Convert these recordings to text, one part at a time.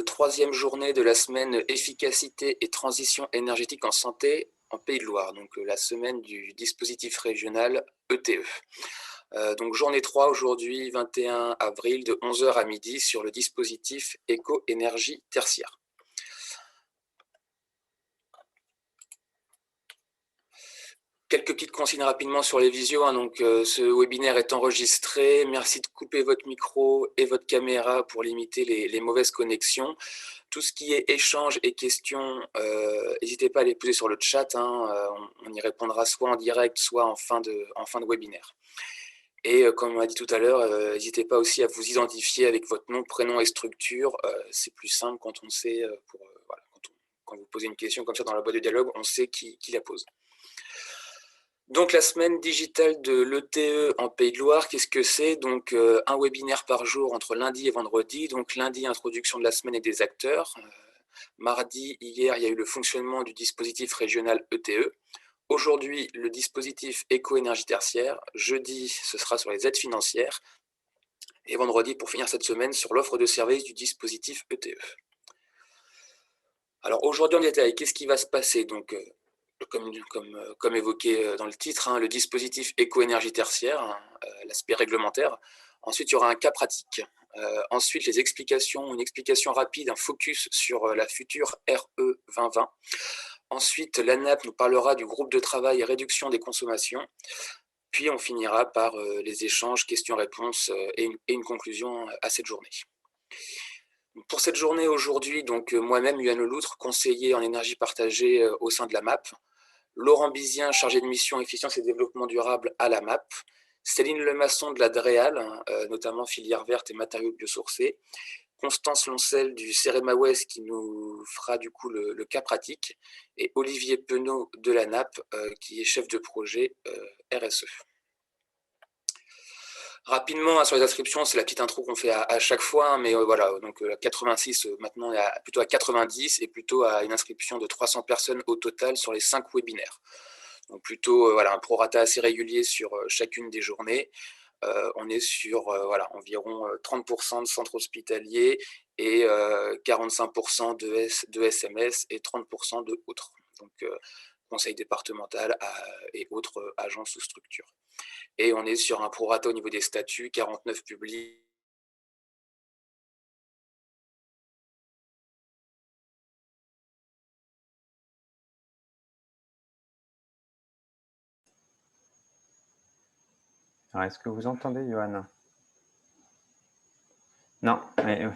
Troisième journée de la semaine efficacité et transition énergétique en santé en Pays de Loire, donc la semaine du dispositif régional ETE. Donc journée 3 aujourd'hui, 21 avril, de 11 h à midi sur le dispositif éco-énergie tertiaire. Quelques petites consignes rapidement sur les visios. Donc, ce webinaire est enregistré. Merci de couper votre micro et votre caméra pour limiter les mauvaises connexions. Tout ce qui est échange et questions, n'hésitez pas à les poser sur le chat. On y répondra soit en direct, soit en fin de webinaire. Et comme on a dit tout à l'heure, n'hésitez pas aussi à vous identifier avec votre nom, prénom et structure. C'est plus simple quand on sait, voilà, quand vous posez une question comme ça dans la boîte de dialogue, on sait qui la pose. Donc la semaine digitale de l'ETE en Pays de Loire, qu'est-ce que c'est? Donc un webinaire par jour entre lundi et vendredi. Donc lundi, introduction de la semaine et des acteurs. Mardi, hier, il y a eu le fonctionnement du dispositif régional ETE. Aujourd'hui, le dispositif éco-énergie tertiaire. Jeudi, ce sera sur les aides financières. Et vendredi, pour finir cette semaine, sur l'offre de service du dispositif ETE. Alors aujourd'hui en détail, qu'est-ce qui va se passer? Donc, comme évoqué dans le titre, le dispositif éco-énergie tertiaire, l'aspect réglementaire. Ensuite, il y aura un cas pratique. Ensuite, une explication rapide, un focus sur la future RE 2020. Ensuite, l'ANAP nous parlera du groupe de travail réduction des consommations. Puis, on finira par les échanges, questions-réponses et une conclusion à cette journée. Pour cette journée aujourd'hui, donc moi-même, Yuan Leloutre, conseiller en énergie partagée au sein de la MAP. Laurent Bizien, chargé de mission efficience et développement durable à la MAP. Céline Lemasson de la DREAL, notamment filière verte et matériaux biosourcés. Constance Loncel du CEREMA Ouest qui nous fera du coup le cas pratique. Et Olivier Penaud de la NAP qui est chef de projet RSE. Rapidement, sur les inscriptions, c'est la petite intro qu'on fait à chaque fois, mais voilà, donc 86, maintenant plutôt à 90 et plutôt à une inscription de 300 personnes au total sur les 5 webinaires. Donc plutôt voilà, un prorata assez régulier sur chacune des journées. On est sur voilà, environ 30% de centres hospitaliers et 45% de SMS et 30% de autres. Donc conseil départemental et autres agences ou structures. Et on est sur un prorata au niveau des statuts, 49 publics. Alors, est-ce que vous entendez, Johan? Non,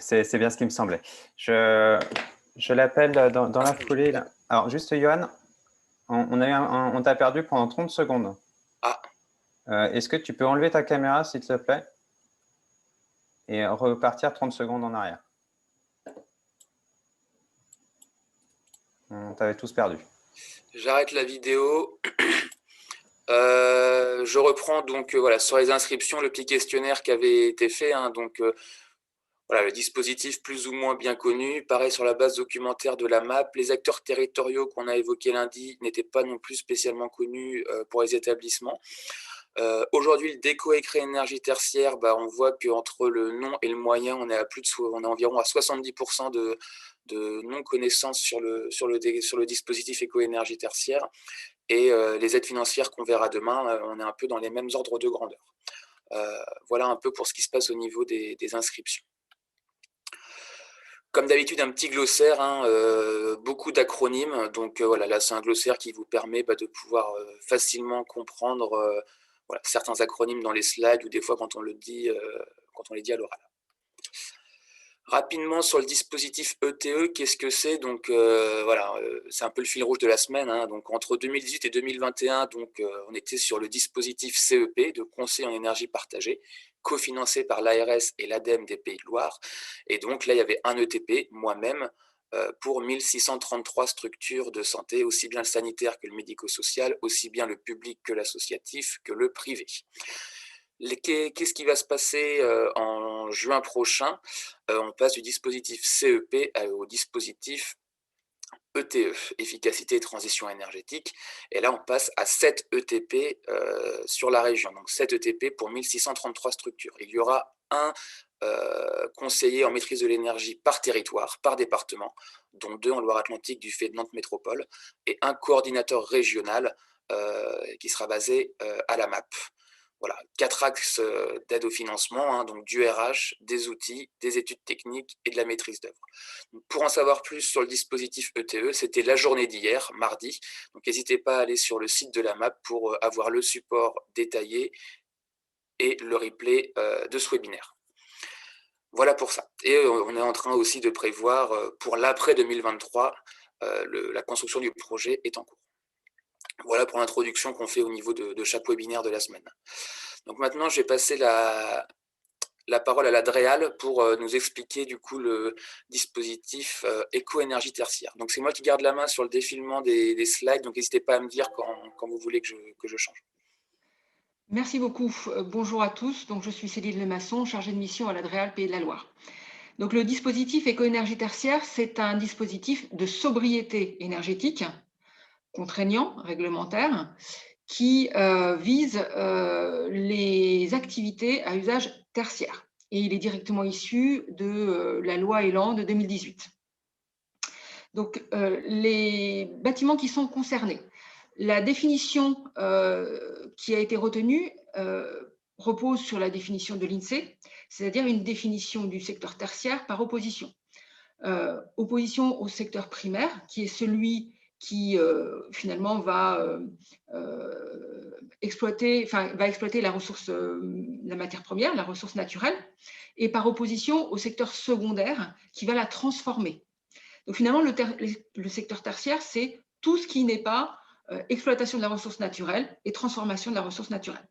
c'est bien ce qui me semblait. Je l'appelle dans la foulée. Là. Alors, juste, Johan, on t'a perdu pendant 30 secondes. Ah. Est-ce que tu peux enlever ta caméra, s'il te plaît, et repartir 30 secondes en arrière? On t'avait tous perdu. J'arrête la vidéo. Je reprends donc voilà, sur les inscriptions, le petit questionnaire qui avait été fait. Donc voilà, le dispositif plus ou moins bien connu. Pareil sur la base documentaire de la MAP. Les acteurs territoriaux qu'on a évoqués lundi n'étaient pas non plus spécialement connus pour les établissements. Aujourd'hui, le déco-énergie tertiaire, on voit qu'entre le nom et le moyen, on est environ à 70% de non-connaissance sur le dispositif éco-énergie tertiaire. Et les aides financières qu'on verra demain, on est un peu dans les mêmes ordres de grandeur. Voilà un peu pour ce qui se passe au niveau des inscriptions. Comme d'habitude, un petit glossaire, beaucoup d'acronymes. Donc voilà, là c'est un glossaire qui vous permet de pouvoir facilement comprendre certains acronymes dans les slides ou des fois quand on les dit à l'oral. Rapidement sur le dispositif ETE, qu'est-ce que c'est? Donc voilà, c'est un peu le fil rouge de la semaine. Donc entre 2018 et 2021, donc on était sur le dispositif CEP de conseil en énergie partagée, cofinancé par l'ARS et l'ADEME des Pays de Loire. Et donc là, il y avait un ETP, moi-même, pour 1633 structures de santé, aussi bien le sanitaire que le médico-social, aussi bien le public que l'associatif que le privé. Qu'est-ce qui va se passer en juin prochain? On passe du dispositif CEP au dispositif ETE, efficacité et transition énergétique. Et là, on passe à 7 ETP sur la région. Donc 7 ETP pour 1633 structures. Il y aura un conseillers en maîtrise de l'énergie par territoire, par département, dont 2 en Loire-Atlantique du fait de Nantes Métropole, et un coordinateur régional qui sera basé à la MAP. Voilà, 4 axes d'aide au financement, hein, donc du RH, des outils, des études techniques et de la maîtrise d'œuvre. Pour en savoir plus sur le dispositif ETE, c'était la journée d'hier, mardi. Donc n'hésitez pas à aller sur le site de la MAP pour avoir le support détaillé et le replay de ce webinaire. Voilà pour ça. Et on est en train aussi de prévoir pour l'après 2023, la construction du projet est en cours. Voilà pour l'introduction qu'on fait au niveau de chaque webinaire de la semaine. Donc maintenant, je vais passer la parole à la DREAL pour nous expliquer du coup le dispositif éco-énergie tertiaire. Donc c'est moi qui garde la main sur le défilement des slides, donc n'hésitez pas à me dire quand vous voulez que je change. Merci beaucoup. Bonjour à tous. Donc, je suis Céline Lemasson, chargée de mission à la DREAL Pays de la Loire. Donc, le dispositif éco-énergie tertiaire, c'est un dispositif de sobriété énergétique contraignant, réglementaire, qui vise les activités à usage tertiaire. Et il est directement issu de la loi Elan de 2018. Donc, les bâtiments qui sont concernés. La définition qui a été retenue repose sur la définition de l'INSEE, c'est-à-dire une définition du secteur tertiaire par opposition. Opposition au secteur primaire, qui est celui qui finalement va exploiter la ressource, la matière première, la ressource naturelle, et par opposition au secteur secondaire qui va la transformer. Donc finalement, le secteur tertiaire, c'est tout ce qui n'est pas exploitation de la ressource naturelle et transformation de la ressource naturelle.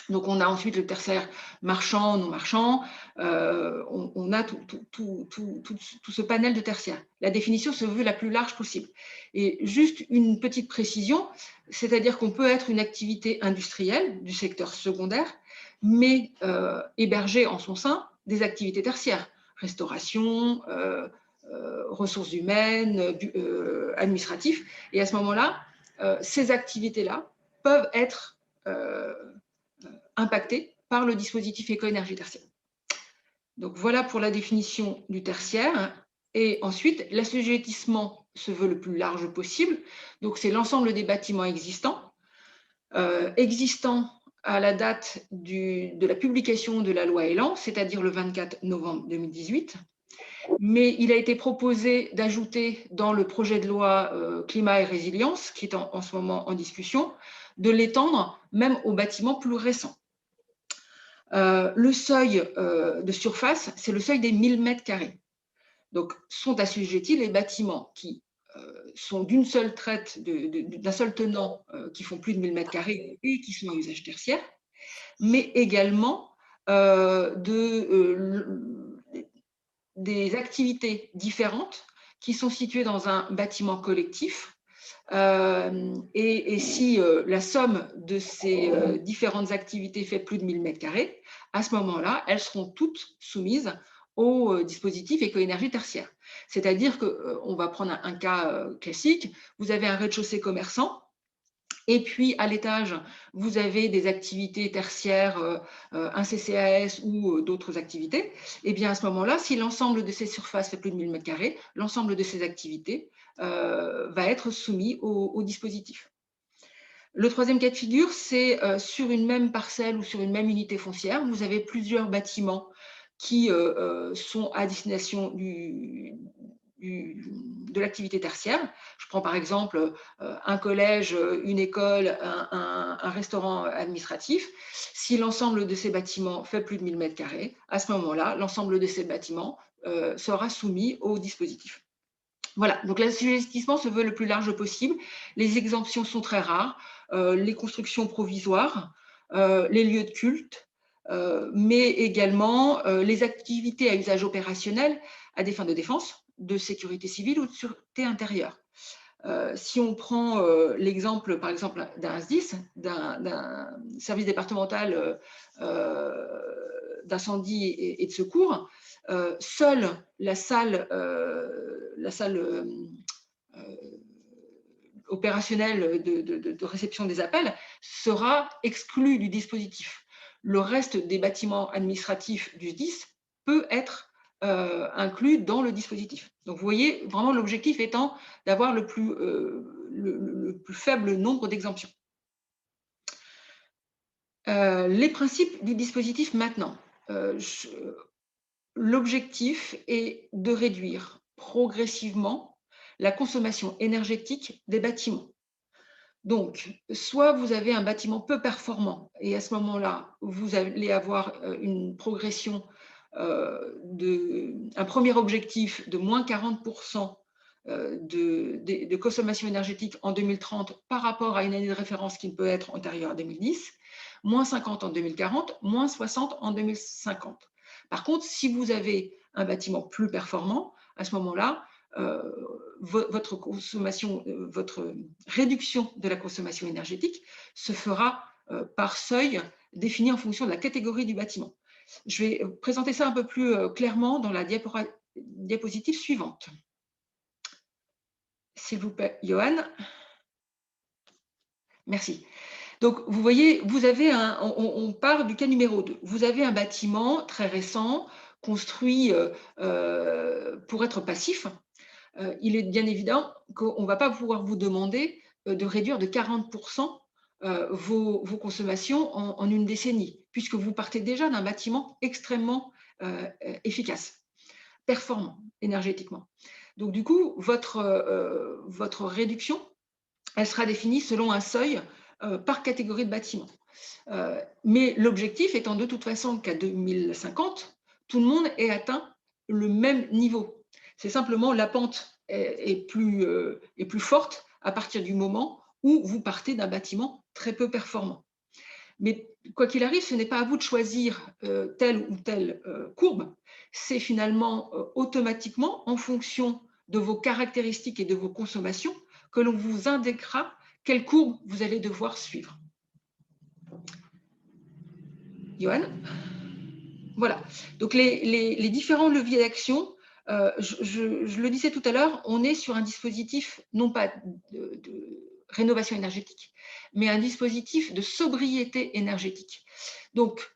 Donc on a ensuite le tertiaire marchand, non marchand, on a tout ce panel de tertiaires. La définition se veut la plus large possible. Et juste une petite précision, c'est-à-dire qu'on peut être une activité industrielle du secteur secondaire, mais héberger en son sein des activités tertiaires, restauration, ressources humaines, administratifs. Et à ce moment-là, ces activités-là peuvent être impactées par le dispositif éco-énergie tertiaire. Donc voilà pour la définition du tertiaire. Et ensuite, l'assujettissement se veut le plus large possible. Donc c'est l'ensemble des bâtiments existants, à la date de la publication de la loi Elan, c'est-à-dire le 24 novembre 2018. Mais il a été proposé d'ajouter dans le projet de loi climat et résilience, qui est en ce moment en discussion, de l'étendre même aux bâtiments plus récents. Le seuil de surface, c'est le seuil des 1000 mètres carrés. Donc, sont assujettis les bâtiments qui sont d'une seule traite, d'un seul tenant, qui font plus de 1000 mètres carrés et qui sont à usage tertiaire, mais également des activités différentes qui sont situées dans un bâtiment collectif. Et si la somme de ces différentes activités fait plus de 1000 mètres carrés, à ce moment-là, elles seront toutes soumises au dispositif éco-énergie tertiaire. C'est-à-dire qu'on va prendre un cas classique, vous avez un rez-de-chaussée commerçant, et puis, à l'étage, vous avez des activités tertiaires, un CCAS ou d'autres activités. Et bien, à ce moment-là, si l'ensemble de ces surfaces fait plus de 1000 mètres carrés, l'ensemble de ces activités va être soumis au dispositif. Le troisième cas de figure, c'est sur une même parcelle ou sur une même unité foncière, vous avez plusieurs bâtiments qui sont à destination de l'activité tertiaire. Je prends par exemple un collège, une école, un restaurant administratif. Si l'ensemble de ces bâtiments fait plus de 1000 mètres carrés, à ce moment-là, l'ensemble de ces bâtiments sera soumis au dispositif. Voilà, donc l'assujettissement se veut le plus large possible. Les exemptions sont très rares, les constructions provisoires, les lieux de culte, mais également les activités à usage opérationnel à des fins de défense, de sécurité civile ou de sûreté intérieure. Si on prend l'exemple, par exemple, d'un SDIS, d'un service départemental d'incendie et de secours, seule la salle opérationnelle de réception des appels sera exclue du dispositif. Le reste des bâtiments administratifs du SDIS peut être inclus dans le dispositif. Donc, vous voyez, vraiment, l'objectif étant d'avoir le plus faible nombre d'exemptions. Les principes du dispositif maintenant. L'objectif est de réduire progressivement la consommation énergétique des bâtiments. Donc, soit vous avez un bâtiment peu performant et à ce moment-là, vous allez avoir une progression, un premier objectif de moins 40% de consommation énergétique en 2030 par rapport à une année de référence qui peut être antérieure à 2010, moins 50 en 2040, moins 60 en 2050. Par contre, si vous avez un bâtiment plus performant, à ce moment-là, votre réduction de la consommation énergétique se fera par seuil défini en fonction de la catégorie du bâtiment. Je vais présenter ça un peu plus clairement dans la diapositive suivante. S'il vous plaît, Johan. Merci. Donc, vous voyez, on part du cas numéro 2. Vous avez un bâtiment très récent, construit pour être passif. Il est bien évident qu'on ne va pas pouvoir vous demander de réduire de 40% vos consommations en une décennie, puisque vous partez déjà d'un bâtiment extrêmement efficace, performant énergétiquement. Donc, du coup, votre réduction, elle sera définie selon un seuil par catégorie de bâtiment. Mais l'objectif étant de toute façon qu'à 2050, tout le monde ait atteint le même niveau. C'est simplement la pente est plus forte à partir du moment où vous partez d'un bâtiment très peu performant. Mais quoi qu'il arrive, ce n'est pas à vous de choisir telle ou telle courbe, c'est finalement automatiquement en fonction de vos caractéristiques et de vos consommations que l'on vous indiquera quelle courbe vous allez devoir suivre. Johan ? Voilà. Donc, les différents leviers d'action, je le disais tout à l'heure, on est sur un dispositif non pas de rénovation énergétique, mais un dispositif de sobriété énergétique. Donc,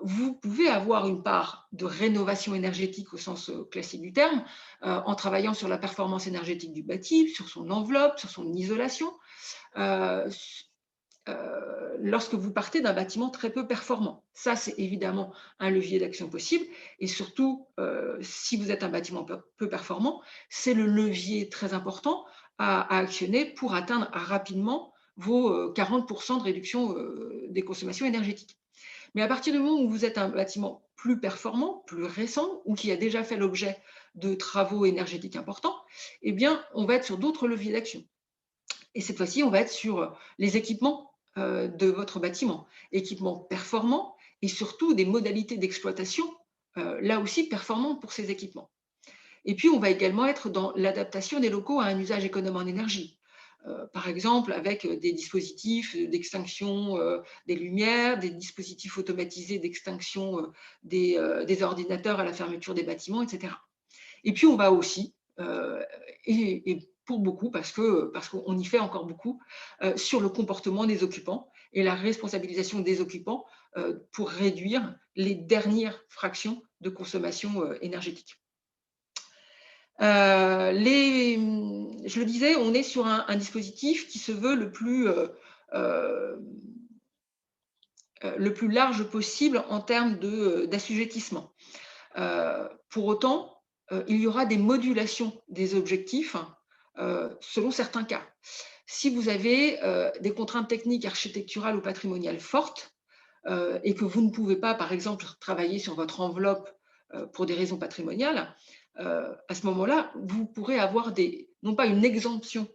vous pouvez avoir une part de rénovation énergétique au sens classique du terme, en travaillant sur la performance énergétique du bâti, sur son enveloppe, sur son isolation, lorsque vous partez d'un bâtiment très peu performant. Ça, c'est évidemment un levier d'action possible. Et surtout, si vous êtes un bâtiment peu performant, c'est le levier très important à actionner pour atteindre rapidement vos 40% de réduction des consommations énergétiques. Mais à partir du moment où vous êtes un bâtiment plus performant, plus récent, ou qui a déjà fait l'objet de travaux énergétiques importants, eh bien, on va être sur d'autres leviers d'action. Et cette fois-ci, on va être sur les équipements de votre bâtiment, équipements performants et surtout des modalités d'exploitation, là aussi performantes pour ces équipements. Et puis, on va également être dans l'adaptation des locaux à un usage économe en énergie. Par exemple, avec des dispositifs d'extinction des lumières, des dispositifs automatisés d'extinction des ordinateurs à la fermeture des bâtiments, etc. Et puis, on va aussi, et pour beaucoup, parce qu'on y fait encore beaucoup, sur le comportement des occupants et la responsabilisation des occupants pour réduire les dernières fractions de consommation énergétique. Je le disais, on est sur un dispositif qui se veut le plus large possible en termes d'assujettissement. Pour autant, il y aura des modulations des objectifs selon certains cas. Si vous avez des contraintes techniques, architecturales ou patrimoniales fortes et que vous ne pouvez pas, par exemple, travailler sur votre enveloppe pour des raisons patrimoniales, à ce moment-là, vous pourrez avoir non pas une exemption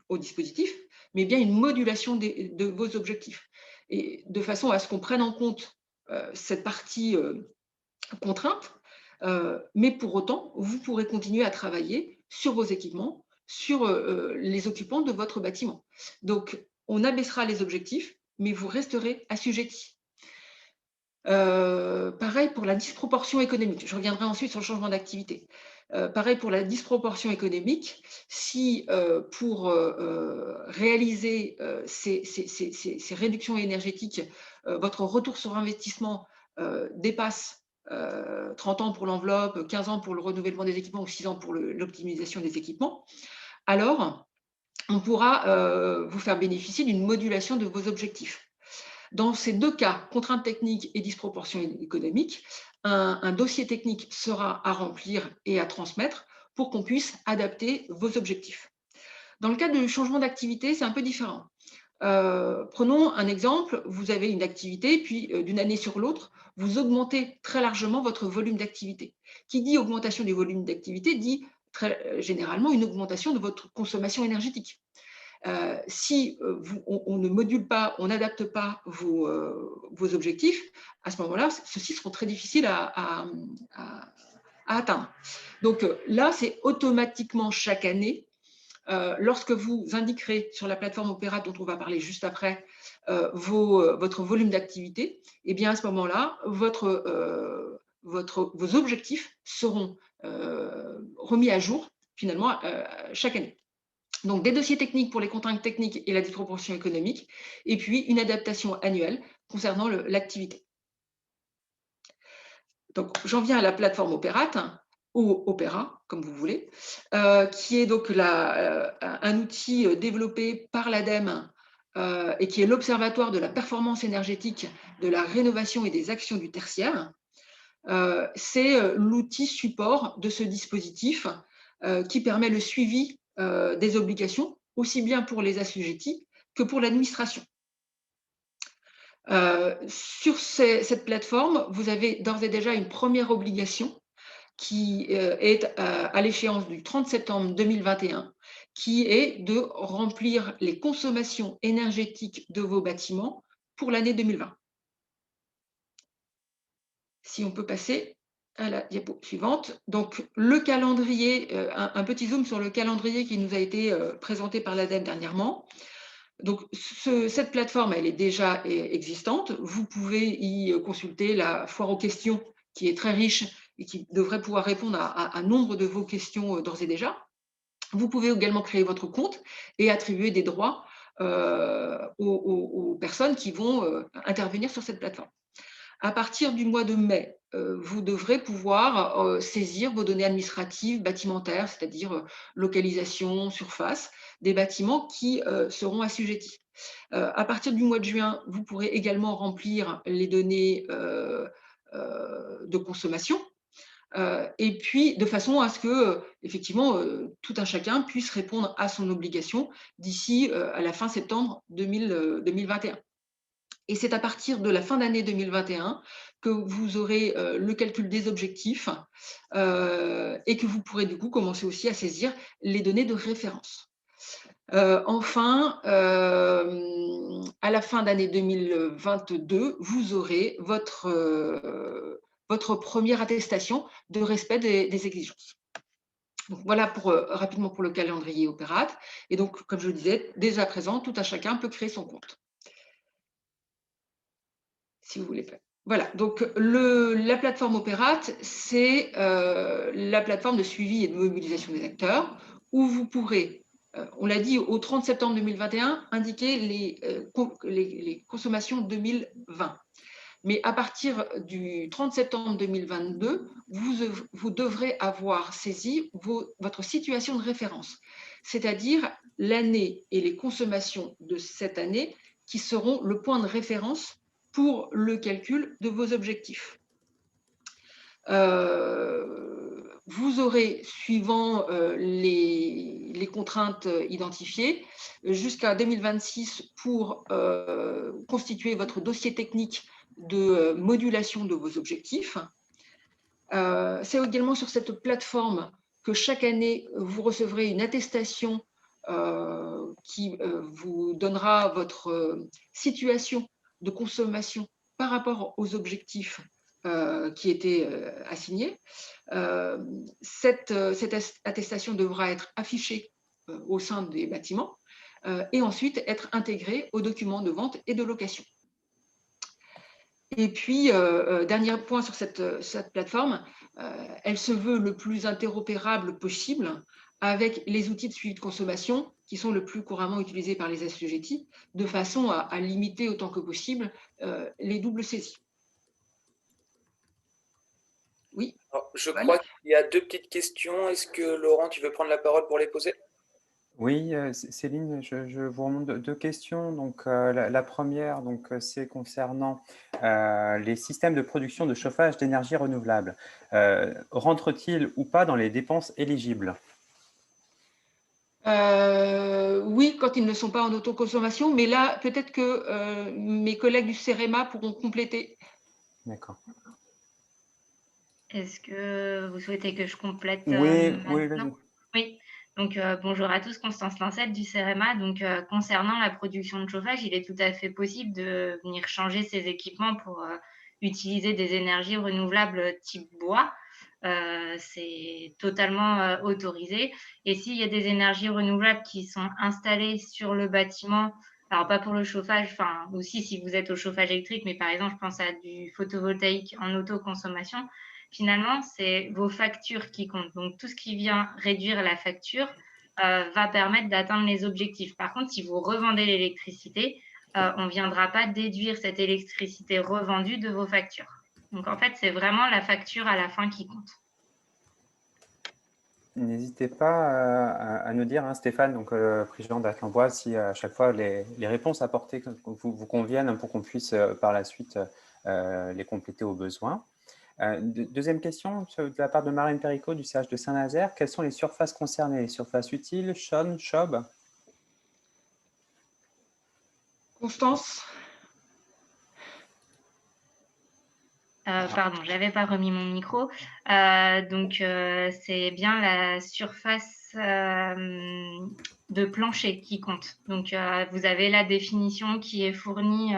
au dispositif, mais bien une modulation de vos objectifs. Et de façon à ce qu'on prenne en compte cette partie contrainte, mais pour autant, vous pourrez continuer à travailler sur vos équipements, sur les occupants de votre bâtiment. Donc, on abaissera les objectifs, mais vous resterez assujettis. Pareil pour la disproportion économique. Je reviendrai ensuite sur le changement d'activité. Pareil pour la disproportion économique. Si pour réaliser ces réductions énergétiques, votre retour sur investissement dépasse 30 ans pour l'enveloppe, 15 ans pour le renouvellement des équipements ou 6 ans pour l'optimisation des équipements, alors on pourra vous faire bénéficier d'une modulation de vos objectifs. Dans ces deux cas, contraintes techniques et disproportion économique, un dossier technique sera à remplir et à transmettre pour qu'on puisse adapter vos objectifs. Dans le cas du changement d'activité, c'est un peu différent. Prenons un exemple, vous avez une activité, puis d'une année sur l'autre, vous augmentez très largement votre volume d'activité. Qui dit augmentation du volume d'activité dit très généralement une augmentation de votre consommation énergétique. Si on ne module pas, on n'adapte pas vos objectifs, à ce moment-là, ceux-ci seront très difficiles à atteindre. Donc là, c'est automatiquement chaque année, lorsque vous indiquerez sur la plateforme Opera, dont on va parler juste après, votre volume d'activité, et bien à ce moment-là, vos objectifs seront remis à jour finalement chaque année. Donc, des dossiers techniques pour les contraintes techniques et la disproportion économique, et puis une adaptation annuelle concernant l'activité. Donc, j'en viens à la plateforme Opérate, ou Opera, comme vous voulez, qui est donc un outil développé par l'ADEME et qui est l'Observatoire de la performance énergétique, de la rénovation et des actions du tertiaire. C'est l'outil support de ce dispositif qui permet le suivi des obligations, aussi bien pour les assujettis que pour l'administration. Sur cette plateforme, vous avez d'ores et déjà une première obligation qui est à l'échéance du 30 septembre 2021, qui est de remplir les consommations énergétiques de vos bâtiments pour l'année 2020. Si on peut passer à la diapo suivante. Donc, le calendrier, un petit zoom sur le calendrier qui nous a été présenté par l'ADEME dernièrement. Donc, cette plateforme, elle est déjà existante. Vous pouvez y consulter la foire aux questions qui est très riche et qui devrait pouvoir répondre à nombre de vos questions d'ores et déjà. Vous pouvez également créer votre compte et attribuer des droits aux personnes qui vont intervenir sur cette plateforme. À partir du mois de mai, vous devrez pouvoir saisir vos données administratives bâtimentaires, c'est-à-dire localisation, surface, des bâtiments qui seront assujettis. À partir du mois de juin, vous pourrez également remplir les données de consommation, et puis de façon à ce que, effectivement, tout un chacun puisse répondre à son obligation d'ici à la fin septembre 2021. Et c'est à partir de la fin d'année 2021 que vous aurez le calcul des objectifs et que vous pourrez du coup commencer aussi à saisir les données de référence. Enfin, à la fin d'année 2022, vous aurez votre première attestation de respect des exigences. Donc voilà rapidement pour le calendrier Opérate. Et donc, comme je le disais, dès à présent, tout un chacun peut créer son compte. Si vous voulez. Voilà, donc la plateforme Opérate, c'est la plateforme de suivi et de mobilisation des acteurs où vous pourrez, on l'a dit, au 30 septembre 2021, indiquer les consommations 2020. Mais à partir du 30 septembre 2022, vous devrez avoir saisi votre situation de référence, c'est-à-dire l'année et les consommations de cette année qui seront le point de référence pour le calcul de vos objectifs. Vous aurez, suivant les contraintes identifiées, jusqu'à 2026 pour constituer votre dossier technique de modulation de vos objectifs. C'est également sur cette plateforme que chaque année, vous recevrez une attestation qui vous donnera votre situation de consommation par rapport aux objectifs qui étaient assignés. Cette attestation devra être affichée au sein des bâtiments et ensuite être intégrée aux documents de vente et de location. Et puis, dernier point sur cette plateforme, elle se veut le plus interopérable possible avec les outils de suivi de consommation qui sont le plus couramment utilisés par les assujettis, de façon à limiter autant que possible les doubles saisies. Oui. Alors, je Voilà. crois qu'il y a deux petites questions. Est-ce que Laurent, tu veux prendre la parole pour les poser? Oui, Céline, je vous remonte deux questions. Donc, la première, donc, c'est concernant les systèmes de production de chauffage d'énergie renouvelable. Rentrent-ils ou pas dans les dépenses éligibles? Oui, quand ils ne sont pas en autoconsommation, mais là, peut-être que mes collègues du CEREMA pourront compléter. D'accord. Est-ce que vous souhaitez que je complète Oui, oui, maintenant? vas-y. Oui. Donc, bonjour à tous, Constance Lancette du CEREMA. Donc, concernant la production de chauffage, il est tout à fait possible de venir changer ses équipements pour utiliser des énergies renouvelables type bois. C'est totalement autorisé. Et s'il y a des énergies renouvelables qui sont installées sur le bâtiment, alors pas pour le chauffage, enfin aussi si vous êtes au chauffage électrique, mais par exemple, je pense à du photovoltaïque en autoconsommation, finalement, c'est vos factures qui comptent. Donc, tout ce qui vient réduire la facture va permettre d'atteindre les objectifs. Par contre, si vous revendez l'électricité, on ne viendra pas déduire cette électricité revendue de vos factures. Donc, en fait, c'est vraiment la facture à la fin qui compte. N'hésitez pas à nous dire, hein, Stéphane, donc président d'Atlanbois, si à chaque fois les réponses apportées vous conviennent pour qu'on puisse par la suite les compléter au besoin. Deuxième question de la part de Marine Perricot du CH de Saint-Nazaire. Quelles sont les surfaces concernées? Les surfaces utiles, Sean, Chob? Constance? Pardon, j'avais pas remis mon micro. Donc, c'est bien la surface de plancher qui compte. Donc, vous avez la définition qui est fournie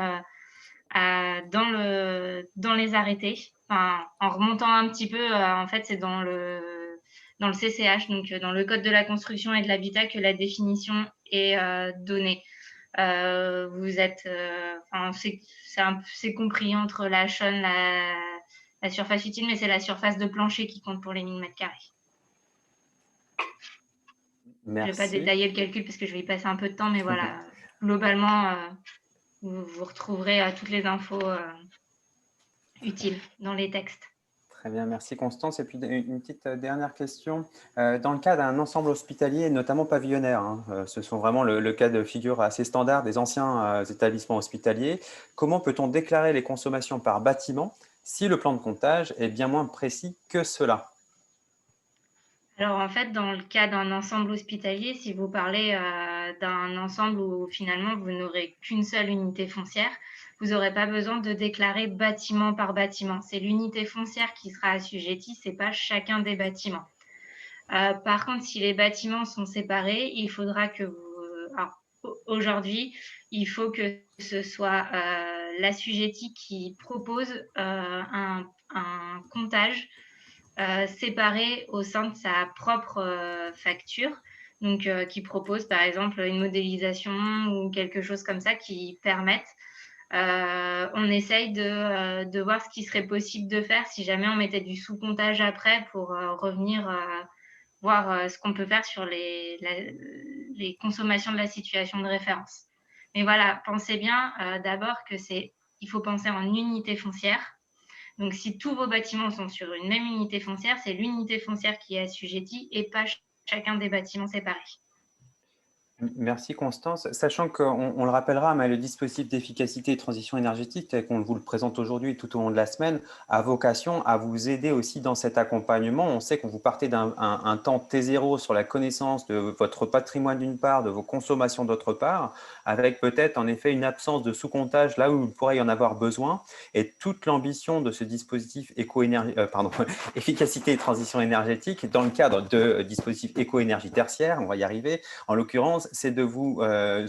dans les arrêtés. Enfin, en remontant un petit peu, en fait, c'est dans le CCH, donc dans le Code de la construction et de l'habitat, que la définition est donnée. Vous êtes, enfin, c'est compris entre la chaîne, la surface utile, mais c'est la surface de plancher qui compte pour les 1000 mètres carrés. Je ne vais pas Merci. détailler le calcul parce que je vais y passer un peu de temps, mais voilà, globalement, vous retrouverez toutes les infos utiles dans les textes. Très bien, merci Constance. Et puis une petite dernière question. Dans le cas d'un ensemble hospitalier, notamment pavillonnaire, hein, ce sont vraiment le cas de figure assez standard des anciens établissements hospitaliers, comment peut-on déclarer les consommations par bâtiment si le plan de comptage est bien moins précis que cela? Alors en fait, dans le cas d'un ensemble hospitalier, si vous parlez d'un ensemble où finalement vous n'aurez qu'une seule unité foncière, vous n'aurez pas besoin de déclarer bâtiment par bâtiment. C'est l'unité foncière qui sera assujettie, ce n'est pas chacun des bâtiments. Par contre, si les bâtiments sont séparés, il faudra que vous… Alors, aujourd'hui, il faut que ce soit l'assujetti qui propose un comptage séparé au sein de sa propre facture, donc qui propose par exemple une modélisation ou quelque chose comme ça qui permette. On essaye de voir ce qui serait possible de faire si jamais on mettait du sous-comptage après pour revenir voir ce qu'on peut faire sur les consommations de la situation de référence. Mais voilà, pensez bien d'abord il faut penser en unité foncière. Donc, si tous vos bâtiments sont sur une même unité foncière, c'est l'unité foncière qui est assujettie et pas chacun des bâtiments séparés. Merci Constance. Sachant qu'on le rappellera, mais le dispositif d'efficacité et transition énergétique, tel qu'on vous le présente aujourd'hui tout au long de la semaine, a vocation à vous aider aussi dans cet accompagnement. On sait que vous partez d'un temps T0 sur la connaissance de votre patrimoine d'une part, de vos consommations d'autre part, avec peut-être en effet une absence de sous-comptage là où il pourrait y en avoir besoin. Et toute l'ambition de ce dispositif efficacité et transition énergétique dans le cadre de dispositifs éco-énergie tertiaire, on va y arriver, en l'occurrence, c'est de vous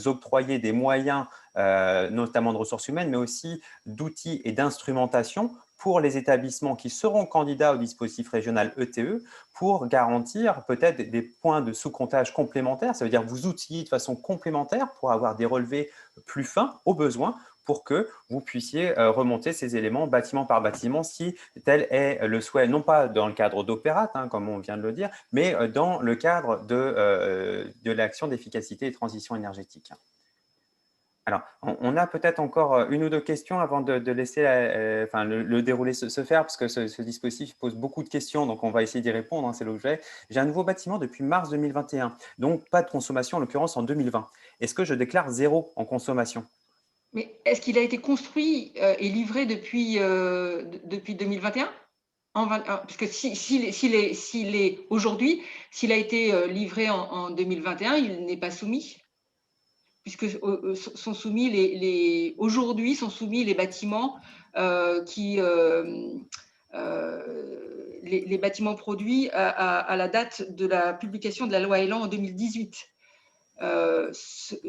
octroyer des moyens, notamment de ressources humaines, mais aussi d'outils et d'instrumentation pour les établissements qui seront candidats au dispositif régional ETE pour garantir peut-être des points de sous-comptage complémentaires. Ça veut dire vous outiller de façon complémentaire pour avoir des relevés plus fins au besoin pour que vous puissiez remonter ces éléments bâtiment par bâtiment si tel est le souhait, non pas dans le cadre d'Opérate, hein, comme on vient de le dire, mais dans le cadre de l'action d'efficacité et transition énergétique. Alors, on a peut-être encore une ou deux questions avant de laisser le déroulé se faire, parce que ce dispositif pose beaucoup de questions, donc on va essayer d'y répondre, hein, c'est l'objet. J'ai un nouveau bâtiment depuis mars 2021, donc pas de consommation en l'occurrence en 2020. Est-ce que je déclare zéro en consommation? Mais est-ce qu'il a été construit et livré depuis 2021 parce que s'il est aujourd'hui, s'il a été livré en 2021, il n'est pas soumis, puisque sont soumis aujourd'hui sont soumis les bâtiments les bâtiments produits à la date de la publication de la loi Elan en 2018.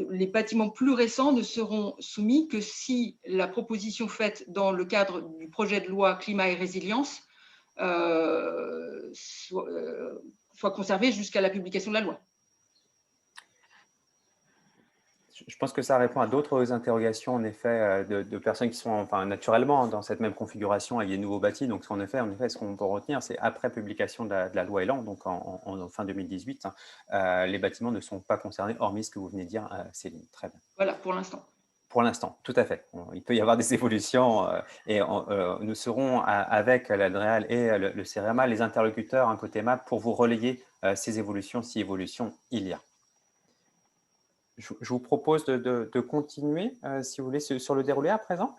Les bâtiments plus récents ne seront soumis que si la proposition faite dans le cadre du projet de loi climat et résilience soit conservée jusqu'à la publication de la loi. Je pense que ça répond à d'autres interrogations, en effet, de personnes qui sont naturellement dans cette même configuration avec des nouveaux bâtis. Donc, en effet, ce qu'on peut retenir, c'est après publication de la loi Elan, donc en fin 2018, les bâtiments ne sont pas concernés, hormis ce que vous venez de dire, Céline. Très bien. Voilà, pour l'instant. Pour l'instant, tout à fait. Il peut y avoir des évolutions et nous serons avec la DREAL et le CEREMA les interlocuteurs côté MAP pour vous relayer ces évolutions, si évolution il y a. Je vous propose de continuer, si vous voulez, sur le déroulé à présent.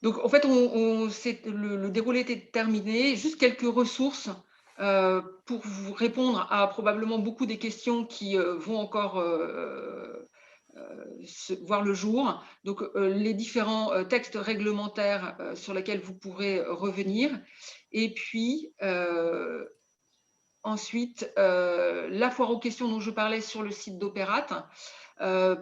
Donc, en fait, le déroulé était terminé. Juste quelques ressources pour vous répondre à probablement beaucoup des questions qui vont encore voir le jour. Donc, les différents textes réglementaires sur lesquels vous pourrez revenir. Et puis, ensuite, la foire aux questions dont je parlais sur le site d'Opérate,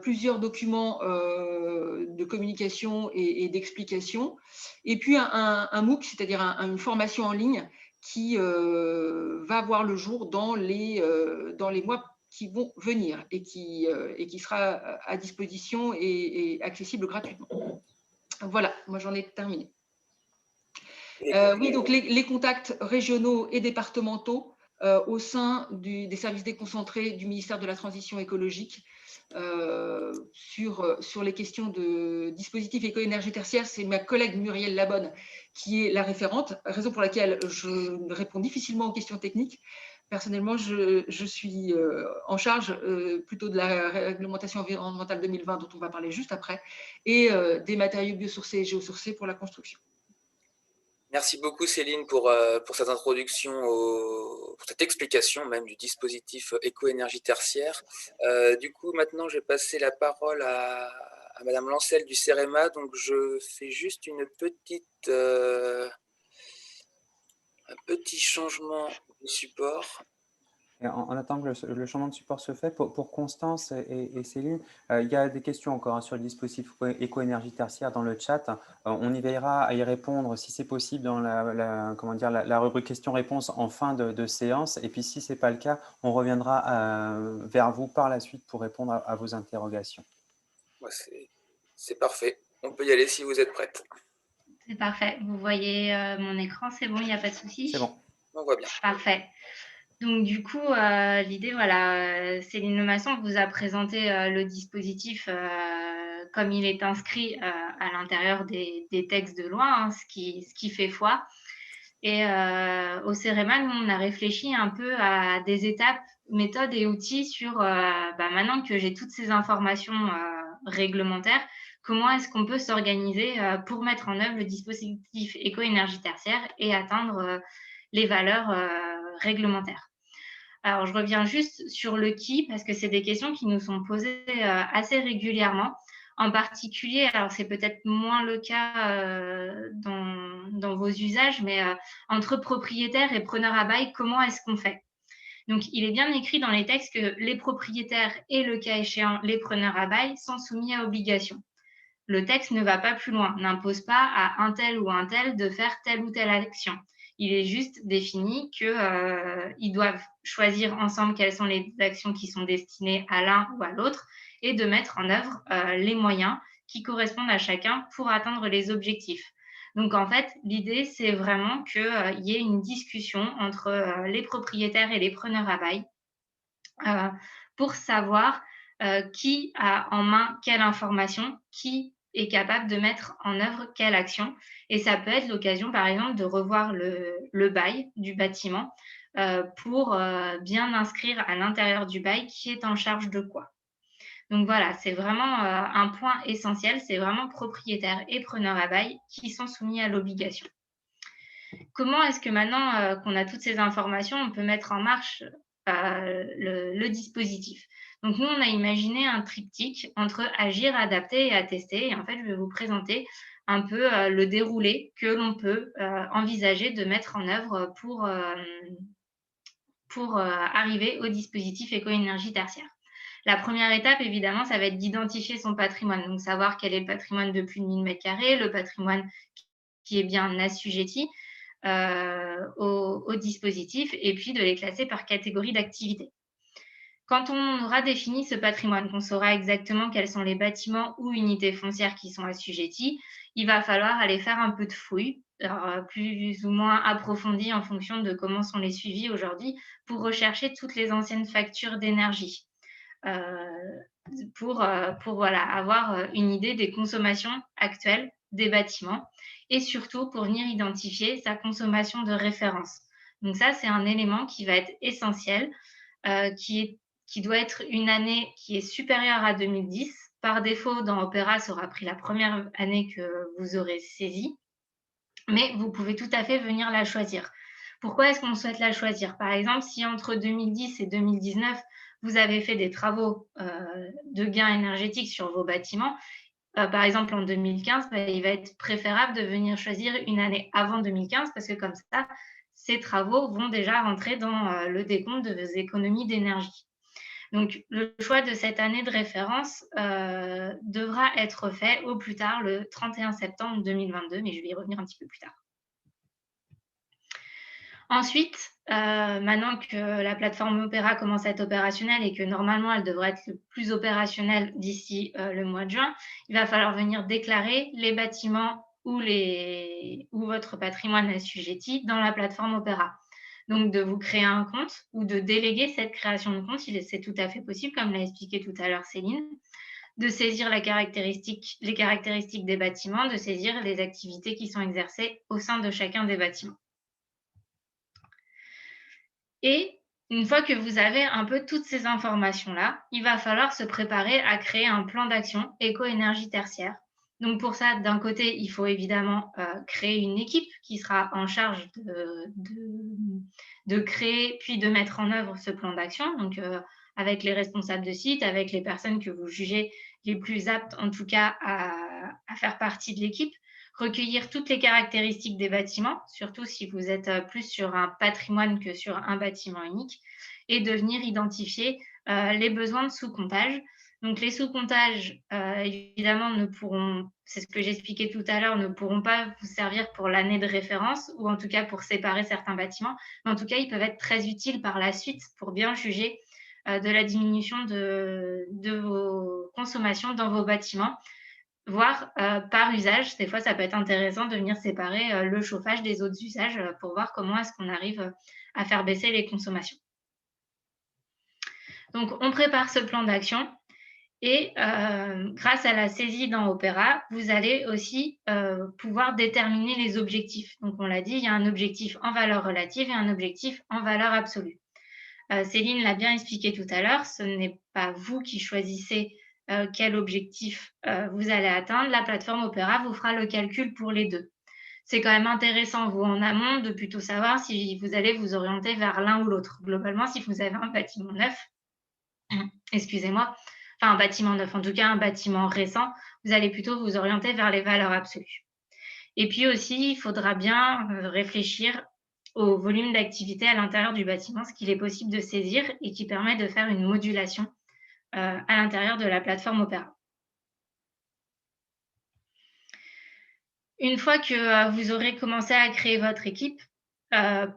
plusieurs documents de communication et d'explication, et puis un MOOC, c'est-à-dire une formation en ligne qui va voir le jour dans les mois qui vont venir et qui sera à disposition et accessible gratuitement. Voilà, moi j'en ai terminé. Oui, donc les contacts régionaux et départementaux au sein des services déconcentrés du ministère de la Transition écologique sur les questions de dispositifs éco-énergie tertiaire. C'est ma collègue Muriel Labonne qui est la référente, raison pour laquelle je réponds difficilement aux questions techniques. Personnellement, je suis en charge plutôt de la réglementation environnementale 2020 dont on va parler juste après et des matériaux biosourcés et géosourcés pour la construction. Merci beaucoup Céline pour cette introduction, pour cette explication même du dispositif éco-énergie tertiaire. Du coup, maintenant, je vais passer la parole à Madame Lancel du CEREMA. Donc, je fais juste un petit changement de support. Et en attendant que le changement de support se fait, pour Constance et Céline, il y a des questions encore sur le dispositif éco-énergie tertiaire dans le chat. On y veillera à y répondre si c'est possible dans la rubrique questions-réponses en fin de séance. Et puis si ce n'est pas le cas, on reviendra vers vous par la suite pour répondre à vos interrogations. Ouais, c'est parfait. On peut y aller si vous êtes prête. C'est parfait. Vous voyez mon écran, c'est bon, il n'y a pas de souci? C'est bon. On voit bien. Parfait. Donc, du coup, l'idée, voilà, Céline Lemasson vous a présenté le dispositif comme il est inscrit à l'intérieur des textes de loi, hein, ce qui fait foi. Et au CEREMA, nous, on a réfléchi un peu à des étapes, méthodes et outils sur, maintenant que j'ai toutes ces informations réglementaires, comment est-ce qu'on peut s'organiser pour mettre en œuvre le dispositif éco-énergie tertiaire et atteindre les valeurs réglementaires. Alors, je reviens juste sur le qui, parce que c'est des questions qui nous sont posées assez régulièrement. En particulier, alors c'est peut-être moins le cas dans vos usages, mais entre propriétaires et preneurs à bail, comment est-ce qu'on fait? Donc, il est bien écrit dans les textes que les propriétaires et, le cas échéant, les preneurs à bail sont soumis à obligation. Le texte ne va pas plus loin, n'impose pas à un tel ou un tel de faire telle ou telle action. Il est juste défini qu'ils doivent choisir ensemble quelles sont les actions qui sont destinées à l'un ou à l'autre et de mettre en œuvre les moyens qui correspondent à chacun pour atteindre les objectifs. Donc, en fait, l'idée, c'est vraiment qu'il y ait une discussion entre les propriétaires et les preneurs à bail pour savoir qui a en main quelle information, qui est capable de mettre en œuvre quelle action. Et ça peut être l'occasion, par exemple, de revoir le bail du bâtiment pour bien inscrire à l'intérieur du bail qui est en charge de quoi. Donc voilà, c'est vraiment un point essentiel, c'est vraiment propriétaires et preneurs à bail qui sont soumis à l'obligation. Comment est-ce que maintenant qu'on a toutes ces informations, on peut mettre en marche le dispositif? Donc nous, on a imaginé un triptyque entre agir, adapter et attester. Et en fait, je vais vous présenter un peu le déroulé que l'on peut envisager de mettre en œuvre pour arriver au dispositif éco-énergie tertiaire. La première étape, évidemment, ça va être d'identifier son patrimoine, donc savoir quel est le patrimoine de plus de 1000 m², le patrimoine qui est bien assujetti au dispositif, et puis de les classer par catégorie d'activité. Quand on aura défini ce patrimoine, qu'on saura exactement quels sont les bâtiments ou unités foncières qui sont assujettis, il va falloir aller faire un peu de fouille, alors, plus ou moins approfondie en fonction de comment sont les suivis aujourd'hui, pour rechercher toutes les anciennes factures d'énergie. Pour voilà, avoir une idée des consommations actuelles des bâtiments et surtout pour venir identifier sa consommation de référence. Donc ça, c'est un élément qui va être essentiel, qui doit être une année qui est supérieure à 2010. Par défaut, dans Opéra, ça aura pris la première année que vous aurez saisie, mais vous pouvez tout à fait venir la choisir. Pourquoi est-ce qu'on souhaite la choisir? Par exemple, si entre 2010 et 2019, vous avez fait des travaux de gains énergétiques sur vos bâtiments, par exemple en 2015, il va être préférable de venir choisir une année avant 2015 parce que comme ça, ces travaux vont déjà rentrer dans le décompte de vos économies d'énergie. Donc, le choix de cette année de référence devra être fait au plus tard le 31 septembre 2022, mais je vais y revenir un petit peu plus tard. Ensuite, maintenant que la plateforme Opéra commence à être opérationnelle et que normalement elle devrait être le plus opérationnelle d'ici le mois de juin, il va falloir venir déclarer les bâtiments ou votre patrimoine assujetti dans la plateforme Opéra. Donc de vous créer un compte ou de déléguer cette création de compte, c'est tout à fait possible, comme l'a expliqué tout à l'heure Céline, de saisir les caractéristiques des bâtiments, de saisir les activités qui sont exercées au sein de chacun des bâtiments. Et une fois que vous avez un peu toutes ces informations-là, il va falloir se préparer à créer un plan d'action éco-énergie tertiaire. Donc pour ça, d'un côté, il faut évidemment créer une équipe qui sera en charge de créer puis de mettre en œuvre ce plan d'action, donc avec les responsables de site, avec les personnes que vous jugez les plus aptes en tout cas à faire partie de l'équipe. Recueillir toutes les caractéristiques des bâtiments, surtout si vous êtes plus sur un patrimoine que sur un bâtiment unique, et de venir identifier les besoins de sous-comptage. Donc les sous-comptages, évidemment, c'est ce que j'expliquais tout à l'heure, ne pourront pas vous servir pour l'année de référence, ou en tout cas pour séparer certains bâtiments, mais en tout cas, ils peuvent être très utiles par la suite pour bien juger de la diminution de vos consommations dans vos bâtiments, voire par usage. Des fois, ça peut être intéressant de venir séparer le chauffage des autres usages pour voir comment est-ce qu'on arrive à faire baisser les consommations. Donc, on prépare ce plan d'action et grâce à la saisie dans Opéra, vous allez aussi pouvoir déterminer les objectifs. Donc, on l'a dit, il y a un objectif en valeur relative et un objectif en valeur absolue. Céline l'a bien expliqué tout à l'heure, ce n'est pas vous qui choisissez quel objectif vous allez atteindre. La plateforme Opéra vous fera le calcul pour les deux. C'est quand même intéressant, vous, en amont, de plutôt savoir si vous allez vous orienter vers l'un ou l'autre. Globalement, si vous avez un bâtiment neuf, un bâtiment neuf, en tout cas un bâtiment récent, vous allez plutôt vous orienter vers les valeurs absolues. Et puis aussi, il faudra bien réfléchir au volume d'activité à l'intérieur du bâtiment, ce qu'il est possible de saisir et qui permet de faire une modulation à l'intérieur de la plateforme Opéra. Une fois que vous aurez commencé à créer votre équipe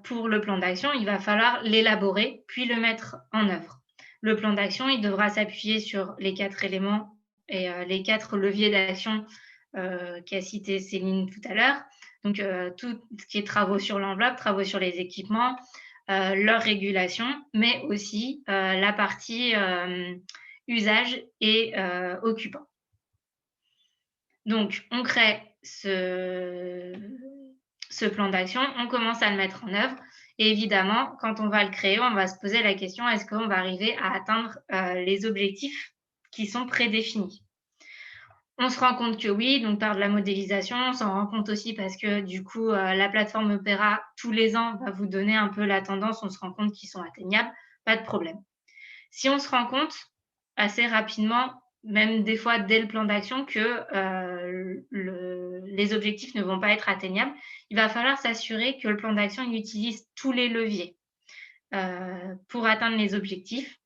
pour le plan d'action, il va falloir l'élaborer puis le mettre en œuvre. Le plan d'action, il devra s'appuyer sur les 4 éléments et les 4 leviers d'action qu'a cité Céline tout à l'heure. Donc, tout ce qui est travaux sur l'enveloppe, travaux sur les équipements, leur régulation, mais aussi la partie usage et occupants. Donc, on crée ce plan d'action, on commence à le mettre en œuvre. Et évidemment, quand on va le créer, on va se poser la question, est-ce qu'on va arriver à atteindre les objectifs qui sont prédéfinis? On se rend compte que oui, donc par de la modélisation, on s'en rend compte aussi parce que du coup, la plateforme Opera, tous les ans, va vous donner un peu la tendance, on se rend compte qu'ils sont atteignables, pas de problème. Si on se rend compte assez rapidement, même des fois dès le plan d'action, que les objectifs ne vont pas être atteignables, il va falloir s'assurer que le plan d'action utilise tous les leviers pour atteindre les objectifs.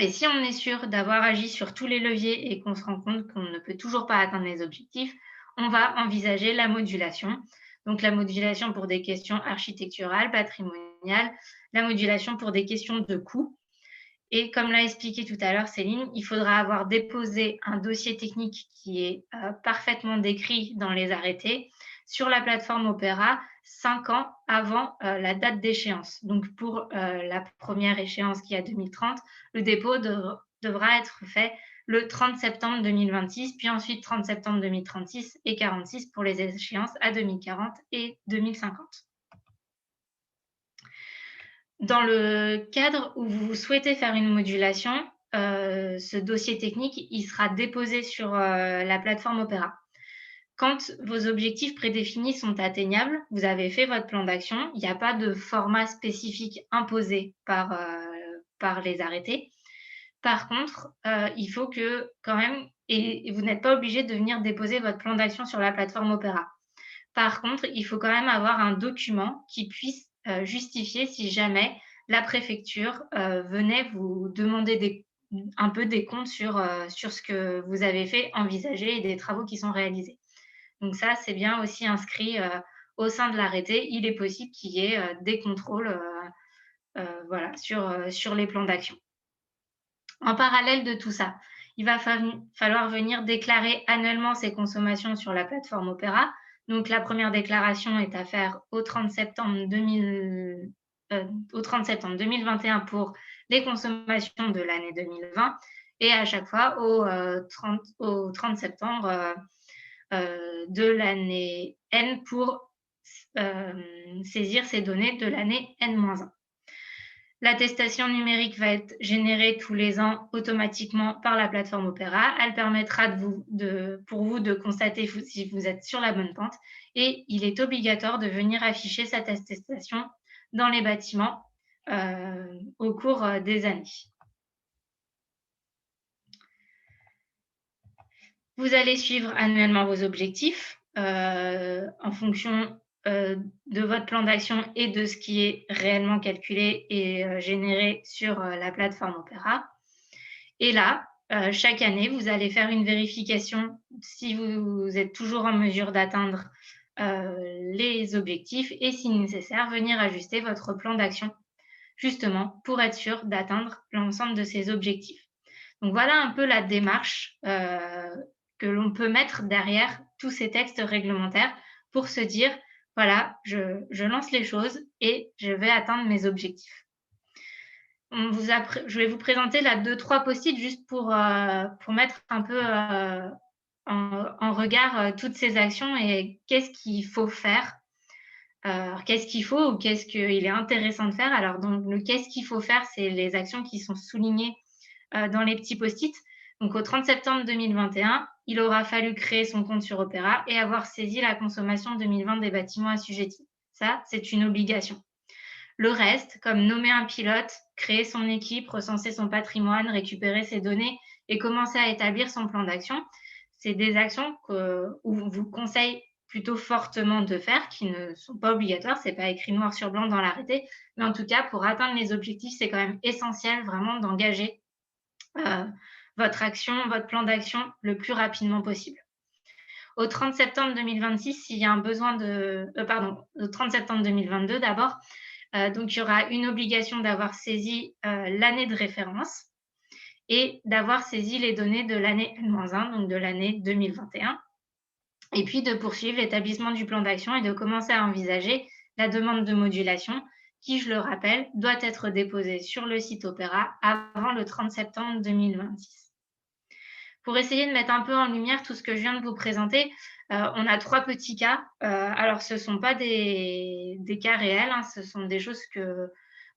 Et si on est sûr d'avoir agi sur tous les leviers et qu'on se rend compte qu'on ne peut toujours pas atteindre les objectifs, on va envisager la modulation. Donc la modulation pour des questions architecturales, patrimoniales, la modulation pour des questions de coût. Et comme l'a expliqué tout à l'heure Céline, il faudra avoir déposé un dossier technique qui est parfaitement décrit dans les arrêtés sur la plateforme Opera 5 ans avant la date d'échéance. Donc pour la première échéance qui est à 2030, le dépôt devra être fait le 30 septembre 2026, puis ensuite 30 septembre 2036 et 46 pour les échéances à 2040 et 2050. Dans le cadre où vous souhaitez faire une modulation, ce dossier technique, il sera déposé sur la plateforme Opera. Quand vos objectifs prédéfinis sont atteignables, vous avez fait votre plan d'action, il n'y a pas de format spécifique imposé par les arrêtés. Par contre, il faut que quand même, et vous n'êtes pas obligé de venir déposer votre plan d'action sur la plateforme Opera. Par contre, il faut quand même avoir un document qui puisse justifier si jamais la préfecture venait vous demander un peu des comptes sur ce que vous avez fait, envisagé et des travaux qui sont réalisés. Donc ça, c'est bien aussi inscrit au sein de l'arrêté. Il est possible qu'il y ait des contrôles voilà, sur les plans d'action. En parallèle de tout ça, il va falloir venir déclarer annuellement ses consommations sur la plateforme Opera. Donc, la première déclaration est à faire au 30 septembre 2021 pour les consommations de l'année 2020 et à chaque fois au 30 septembre de l'année N pour saisir ces données de l'année N-1. L'attestation numérique va être générée tous les ans automatiquement par la plateforme Opera. Elle permettra pour vous de constater si vous êtes sur la bonne pente et il est obligatoire de venir afficher cette attestation dans les bâtiments au cours des années. Vous allez suivre annuellement vos objectifs en fonction de votre plan d'action et de ce qui est réellement calculé et généré sur la plateforme Opera. Et là, chaque année, vous allez faire une vérification si vous êtes toujours en mesure d'atteindre les objectifs et si nécessaire, venir ajuster votre plan d'action justement pour être sûr d'atteindre l'ensemble de ces objectifs. Donc voilà un peu la démarche que l'on peut mettre derrière tous ces textes réglementaires pour se dire voilà, je lance les choses et je vais atteindre mes objectifs. Je vais vous présenter là 2-3 post-it juste pour mettre un peu en regard toutes ces actions et qu'est-ce qu'il faut faire. Qu'est-ce qu'il faut ou qu'est-ce qu'il est intéressant de faire. Alors, donc, le qu'est-ce qu'il faut faire, c'est les actions qui sont soulignées dans les petits post-it. Donc, au 30 septembre 2021, il aura fallu créer son compte sur Opera et avoir saisi la consommation 2020 des bâtiments assujettis. Ça, c'est une obligation. Le reste, comme nommer un pilote, créer son équipe, recenser son patrimoine, récupérer ses données et commencer à établir son plan d'action, c'est des actions où on vous conseille plutôt fortement de faire, qui ne sont pas obligatoires, ce n'est pas écrit noir sur blanc dans l'arrêté, mais en tout cas, pour atteindre les objectifs, c'est quand même essentiel vraiment d'engager votre action, votre plan d'action le plus rapidement possible. Au 30 septembre 2026, s'il y a un besoin au 30 septembre 2022 d'abord, donc il y aura une obligation d'avoir saisi l'année de référence et d'avoir saisi les données de l'année N-1, donc de l'année 2021, et puis de poursuivre l'établissement du plan d'action et de commencer à envisager la demande de modulation qui, je le rappelle, doit être déposé sur le site Opera avant le 30 septembre 2026. Pour essayer de mettre un peu en lumière tout ce que je viens de vous présenter, on a 3 petits cas. Alors ce ne sont pas des cas réels, hein, ce sont des choses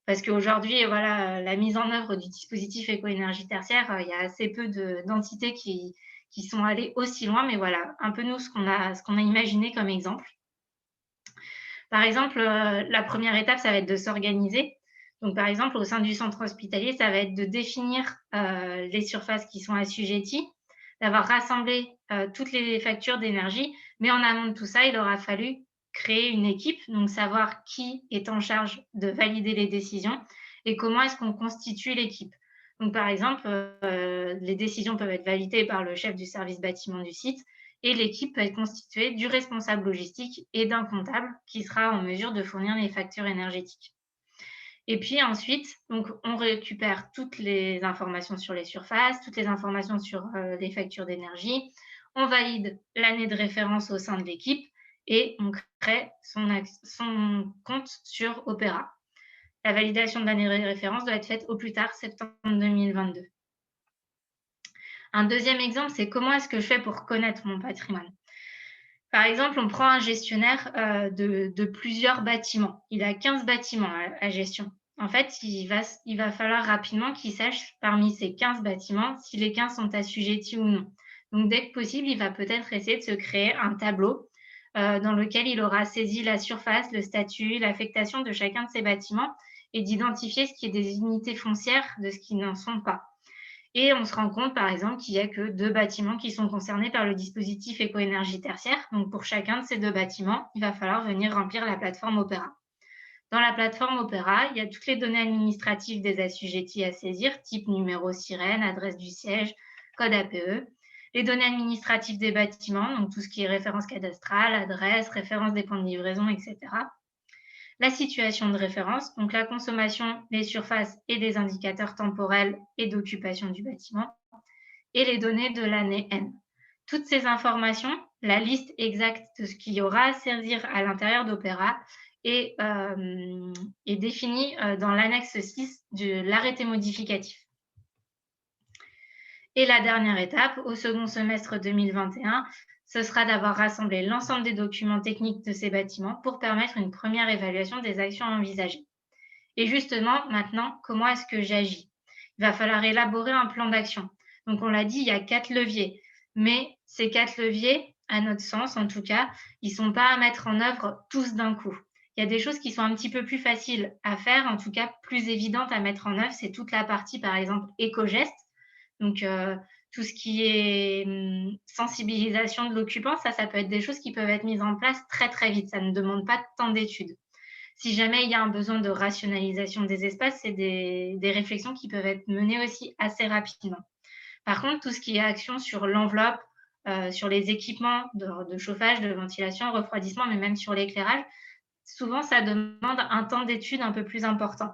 parce qu'aujourd'hui, voilà, la mise en œuvre du dispositif éco-énergie tertiaire, il y a assez peu d'entités qui sont allées aussi loin, mais voilà, un peu nous, ce qu'on a imaginé comme exemple. Par exemple, la première étape, ça va être de s'organiser. Donc, par exemple, au sein du centre hospitalier, ça va être de définir les surfaces qui sont assujetties, d'avoir rassemblé toutes les factures d'énergie. Mais en amont de tout ça, il aura fallu créer une équipe, donc savoir qui est en charge de valider les décisions et comment est-ce qu'on constitue l'équipe. Donc, par exemple, les décisions peuvent être validées par le chef du service bâtiment du site, et l'équipe peut être constituée du responsable logistique et d'un comptable qui sera en mesure de fournir les factures énergétiques. Et puis ensuite, donc, on récupère toutes les informations sur les surfaces, toutes les informations sur les factures d'énergie, on valide l'année de référence au sein de l'équipe et on crée son compte sur Opera. La validation de l'année de référence doit être faite au plus tard septembre 2022. Un deuxième exemple, c'est comment est-ce que je fais pour connaître mon patrimoine. Par exemple, on prend un gestionnaire de plusieurs bâtiments. Il a 15 bâtiments à gestion. En fait, il va falloir rapidement qu'il sache parmi ces 15 bâtiments si les 15 sont assujettis ou non. Donc, dès que possible, il va peut-être essayer de se créer un tableau dans lequel il aura saisi la surface, le statut, l'affectation de chacun de ces bâtiments et d'identifier ce qui est des unités foncières de ce qui n'en sont pas. Et on se rend compte, par exemple, qu'il n'y a que 2 bâtiments qui sont concernés par le dispositif éco-énergie tertiaire. Donc, pour chacun de ces 2 bâtiments, il va falloir venir remplir la plateforme Opera. Dans la plateforme Opera, il y a toutes les données administratives des assujettis à saisir, type numéro sirène, adresse du siège, code APE, les données administratives des bâtiments, donc tout ce qui est référence cadastrale, adresse, référence des points de livraison, etc. La situation de référence, donc la consommation, les surfaces et les indicateurs temporels et d'occupation du bâtiment, et les données de l'année N. Toutes ces informations, la liste exacte de ce qu'il y aura à saisir à l'intérieur d'Opera est définie dans l'annexe 6 de l'arrêté modificatif. Et la dernière étape, au second semestre 2021, ce sera d'avoir rassemblé l'ensemble des documents techniques de ces bâtiments pour permettre une première évaluation des actions envisagées. Et justement, maintenant, comment est-ce que j'agis? Il va falloir élaborer un plan d'action. Donc, on l'a dit, il y a 4 leviers. Mais ces 4 leviers, à notre sens en tout cas, ils ne sont pas à mettre en œuvre tous d'un coup. Il y a des choses qui sont un petit peu plus faciles à faire, en tout cas plus évidentes à mettre en œuvre. C'est toute la partie, par exemple, éco-geste. Donc, tout ce qui est sensibilisation de l'occupant, ça peut être des choses qui peuvent être mises en place très, très vite. Ça ne demande pas tant d'études. Si jamais il y a un besoin de rationalisation des espaces, c'est des réflexions qui peuvent être menées aussi assez rapidement. Par contre, tout ce qui est action sur l'enveloppe, sur les équipements de chauffage, de ventilation, refroidissement, mais même sur l'éclairage, souvent ça demande un temps d'étude un peu plus important.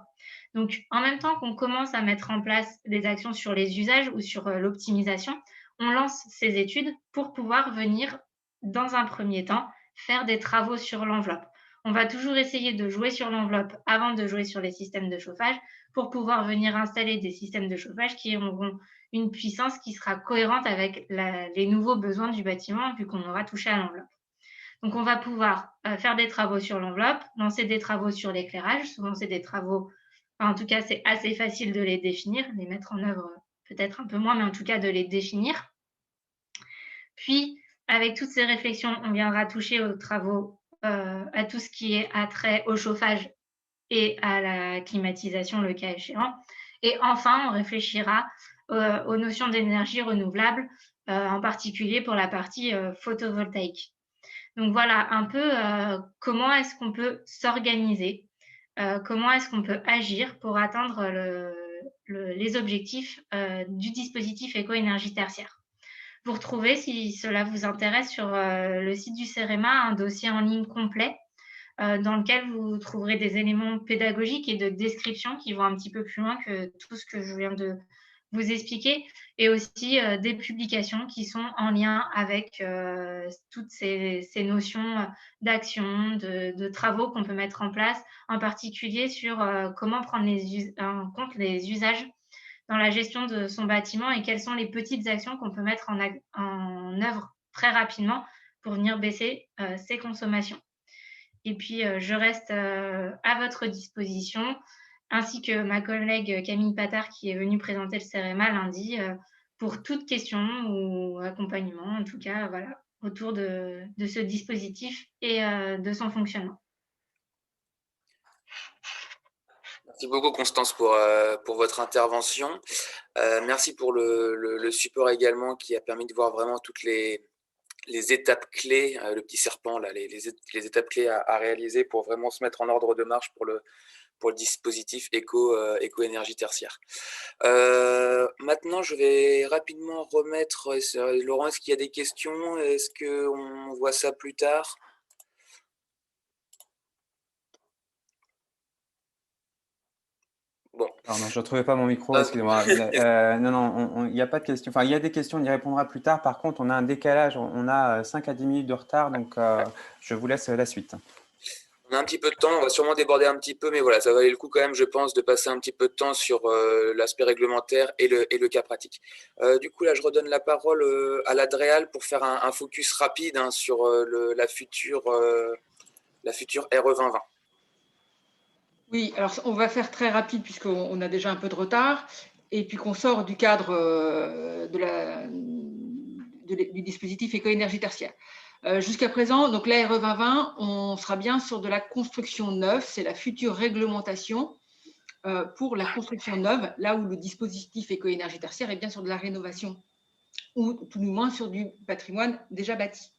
Donc, en même temps qu'on commence à mettre en place des actions sur les usages ou sur l'optimisation, on lance ces études pour pouvoir venir, dans un premier temps, faire des travaux sur l'enveloppe. On va toujours essayer de jouer sur l'enveloppe avant de jouer sur les systèmes de chauffage pour pouvoir venir installer des systèmes de chauffage qui auront une puissance qui sera cohérente avec les nouveaux besoins du bâtiment vu qu'on aura touché à l'enveloppe. Donc, on va pouvoir faire des travaux sur l'enveloppe, lancer des travaux sur l'éclairage. Souvent, c'est des travaux, en tout cas, c'est assez facile de les définir, les mettre en œuvre peut-être un peu moins, mais en tout cas de les définir. Puis, avec toutes ces réflexions, on viendra toucher aux travaux, à tout ce qui est attrait au chauffage et à la climatisation, le cas échéant. Et enfin, on réfléchira aux notions d'énergie renouvelable, en particulier pour la partie photovoltaïque. Donc voilà un peu comment est-ce qu'on peut s'organiser, comment est-ce qu'on peut agir pour atteindre les objectifs du dispositif éco-énergie tertiaire. Vous retrouvez, si cela vous intéresse, sur le site du CEREMA, un dossier en ligne complet dans lequel vous trouverez des éléments pédagogiques et de description qui vont un petit peu plus loin que tout ce que je viens de vous expliquer, et aussi des publications qui sont en lien avec toutes ces notions d'action, de travaux qu'on peut mettre en place, en particulier sur comment prendre en compte les usages dans la gestion de son bâtiment et quelles sont les petites actions qu'on peut mettre en œuvre très rapidement pour venir baisser ses consommations. Et puis, je reste à votre disposition, ainsi que ma collègue Camille Patard qui est venue présenter le CEREMA lundi, pour toute question ou accompagnement, en tout cas, voilà, autour de ce dispositif et de son fonctionnement. Merci beaucoup Constance pour votre intervention. Merci pour le support également qui a permis de voir vraiment toutes les étapes clés, le petit serpent, là, les étapes clés à réaliser pour vraiment se mettre en ordre de marche pour le dispositif éco-énergie tertiaire. Maintenant, je vais rapidement remettre, Laurent, est-ce qu'il y a des questions? Est-ce qu'on voit ça plus tard? Bon. Pardon, je ne retrouvais pas mon micro, excusez-moi. Non, il n'y a pas de questions. Enfin, il y a des questions, on y répondra plus tard. Par contre, on a un décalage, on a 5 à 10 minutes de retard, donc je vous laisse la suite. On a un petit peu de temps, on va sûrement déborder un petit peu, mais voilà, ça valait le coup quand même, je pense, de passer un petit peu de temps sur l'aspect réglementaire et le cas pratique. Du coup, là, je redonne la parole à l'Adréal pour faire un focus rapide sur la future RE 2020. Oui, alors on va faire très rapide puisqu'on a déjà un peu de retard et puis qu'on sort du cadre du dispositif éco-énergie tertiaire. Jusqu'à présent, donc la RE 2020, on sera bien sur de la construction neuve, c'est la future réglementation pour la construction neuve, là où le dispositif éco-énergie tertiaire est bien sur de la rénovation ou tout du moins sur du patrimoine déjà bâti.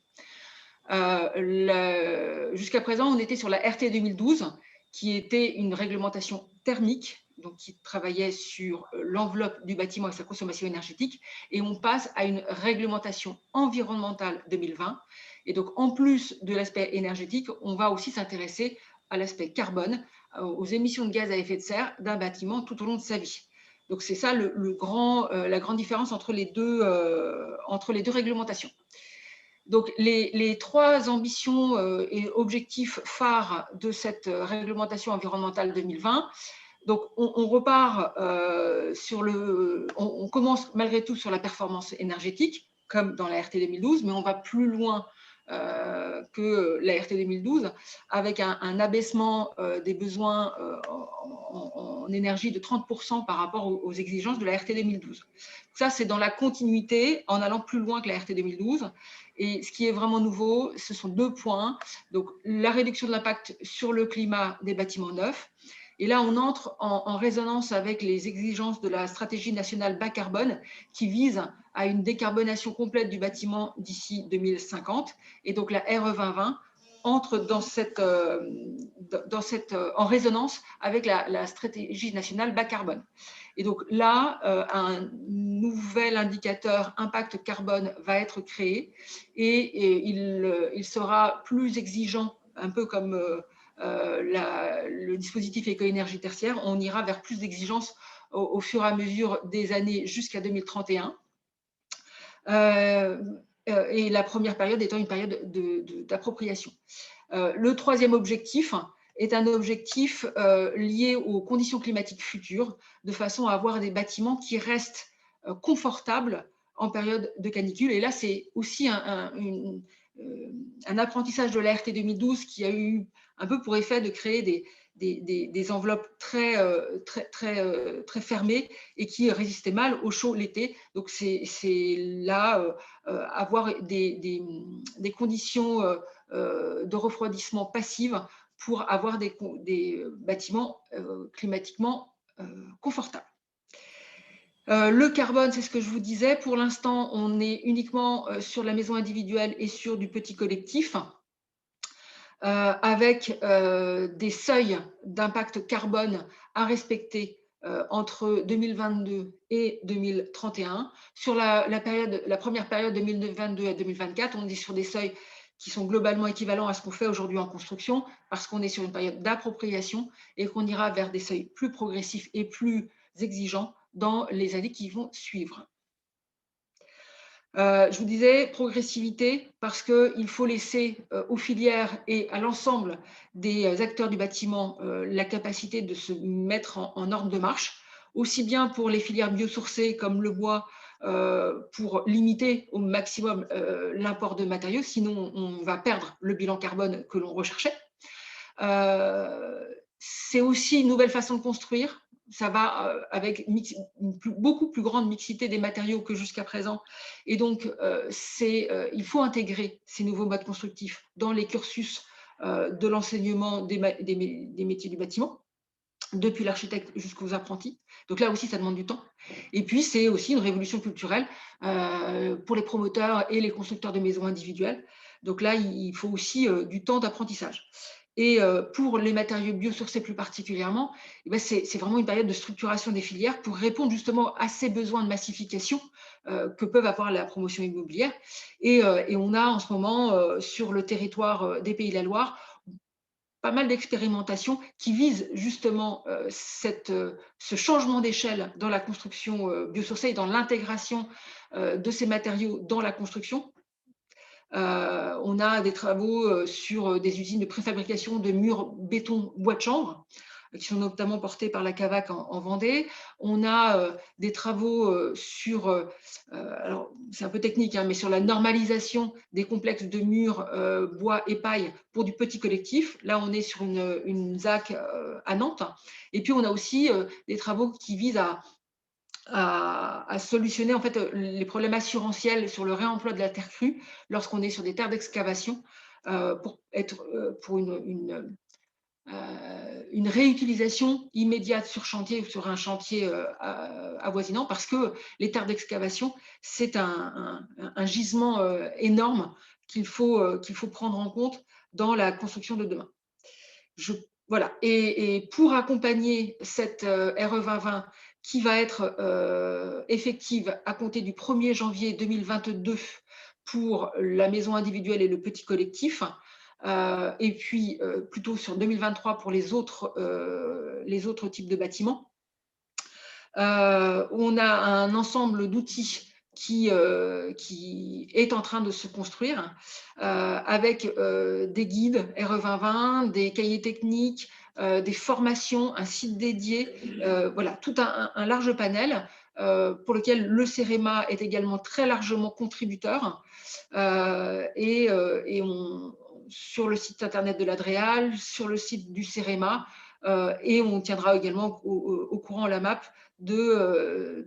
Jusqu'à présent, on était sur la RT 2012, qui était une réglementation thermique, donc qui travaillait sur l'enveloppe du bâtiment et sa consommation énergétique, et on passe à une réglementation environnementale 2020. Et donc, en plus de l'aspect énergétique, on va aussi s'intéresser à l'aspect carbone, aux émissions de gaz à effet de serre d'un bâtiment tout au long de sa vie. Donc, c'est ça la grande différence entre les deux réglementations. Donc, les trois ambitions et objectifs phares de cette réglementation environnementale 2020, donc on repart on commence malgré tout sur la performance énergétique, comme dans la RT 2012, mais on va plus loin que la RT 2012, avec un abaissement des besoins en énergie de 30% par rapport aux exigences de la RT 2012. Ça, c'est dans la continuité, en allant plus loin que la RT 2012. Et ce qui est vraiment nouveau, ce sont 2 points. Donc, la réduction de l'impact sur le climat des bâtiments neufs. Et là, on entre en résonance avec les exigences de la stratégie nationale bas carbone qui vise à une décarbonation complète du bâtiment d'ici 2050. Et donc, la RE 2020 entre en résonance avec la stratégie nationale bas carbone. Et donc là, un nouvel indicateur impact carbone va être créé et il sera plus exigeant, un peu comme le dispositif éco-énergie tertiaire. On ira vers plus d'exigences au fur et à mesure des années jusqu'à 2031. Et la première période étant une période d'appropriation. Le troisième objectif est un objectif lié aux conditions climatiques futures, de façon à avoir des bâtiments qui restent confortables en période de canicule. Et là, c'est aussi un apprentissage de la RT 2012 qui a eu un peu pour effet de créer des enveloppes très fermées et qui résistaient mal au chaud l'été. Donc, c'est là avoir des conditions de refroidissement passive pour avoir des bâtiments climatiquement confortables. Le carbone, c'est ce que je vous disais. Pour l'instant, on est uniquement sur la maison individuelle et sur du petit collectif, avec des seuils d'impact carbone à respecter entre 2022 et 2031. Sur la première période 2022 à 2024, on est sur des seuils qui sont globalement équivalents à ce qu'on fait aujourd'hui en construction, parce qu'on est sur une période d'appropriation et qu'on ira vers des seuils plus progressifs et plus exigeants dans les années qui vont suivre. Je vous disais progressivité parce qu'il faut laisser aux filières et à l'ensemble des acteurs du bâtiment la capacité de se mettre en ordre de marche, aussi bien pour les filières biosourcées comme le bois, pour limiter au maximum l'import de matériaux, sinon on va perdre le bilan carbone que l'on recherchait. C'est aussi une nouvelle façon de construire. Ça va avec beaucoup plus grande mixité des matériaux que jusqu'à présent. Et donc, il faut intégrer ces nouveaux modes constructifs dans les cursus de l'enseignement des métiers du bâtiment, depuis l'architecte jusqu'aux apprentis. Donc là aussi, ça demande du temps. Et puis, c'est aussi une révolution culturelle pour les promoteurs et les constructeurs de maisons individuelles. Donc là, il faut aussi du temps d'apprentissage. Et pour les matériaux biosourcés plus particulièrement, eh ben c'est vraiment une période de structuration des filières pour répondre justement à ces besoins de massification que peuvent avoir la promotion immobilière. Et on a en ce moment sur le territoire des Pays de la Loire pas mal d'expérimentations qui visent justement ce changement d'échelle dans la construction biosourcée et dans l'intégration de ces matériaux dans la construction. On a des travaux sur des usines de préfabrication de murs béton bois de chanvre qui sont notamment portés par la CAVAC en Vendée. On a des travaux sur, alors c'est un peu technique, hein, mais sur la normalisation des complexes de murs bois et paille pour du petit collectif. Là, on est sur une ZAC à Nantes. Et puis, on a aussi des travaux qui visent à solutionner en fait les problèmes assurantiels sur le réemploi de la terre crue lorsqu'on est sur des terres d'excavation pour une réutilisation immédiate sur chantier ou sur un chantier avoisinant, parce que les terres d'excavation, c'est un gisement énorme qu'il faut prendre en compte dans la construction de demain. Voilà. Et pour accompagner cette RE 2020 qui va être effective à compter du 1er janvier 2022 pour la maison individuelle et le petit collectif, et puis plutôt sur 2023 pour les autres types de bâtiments. On a un ensemble d'outils qui est en train de se construire avec des guides RE 2020, des cahiers techniques, des formations, un site dédié, voilà, tout un large panel pour lequel le CEREMA est également très largement contributeur. Sur le site internet de l'Adréal, sur le site du CEREMA, et on tiendra également au courant la map de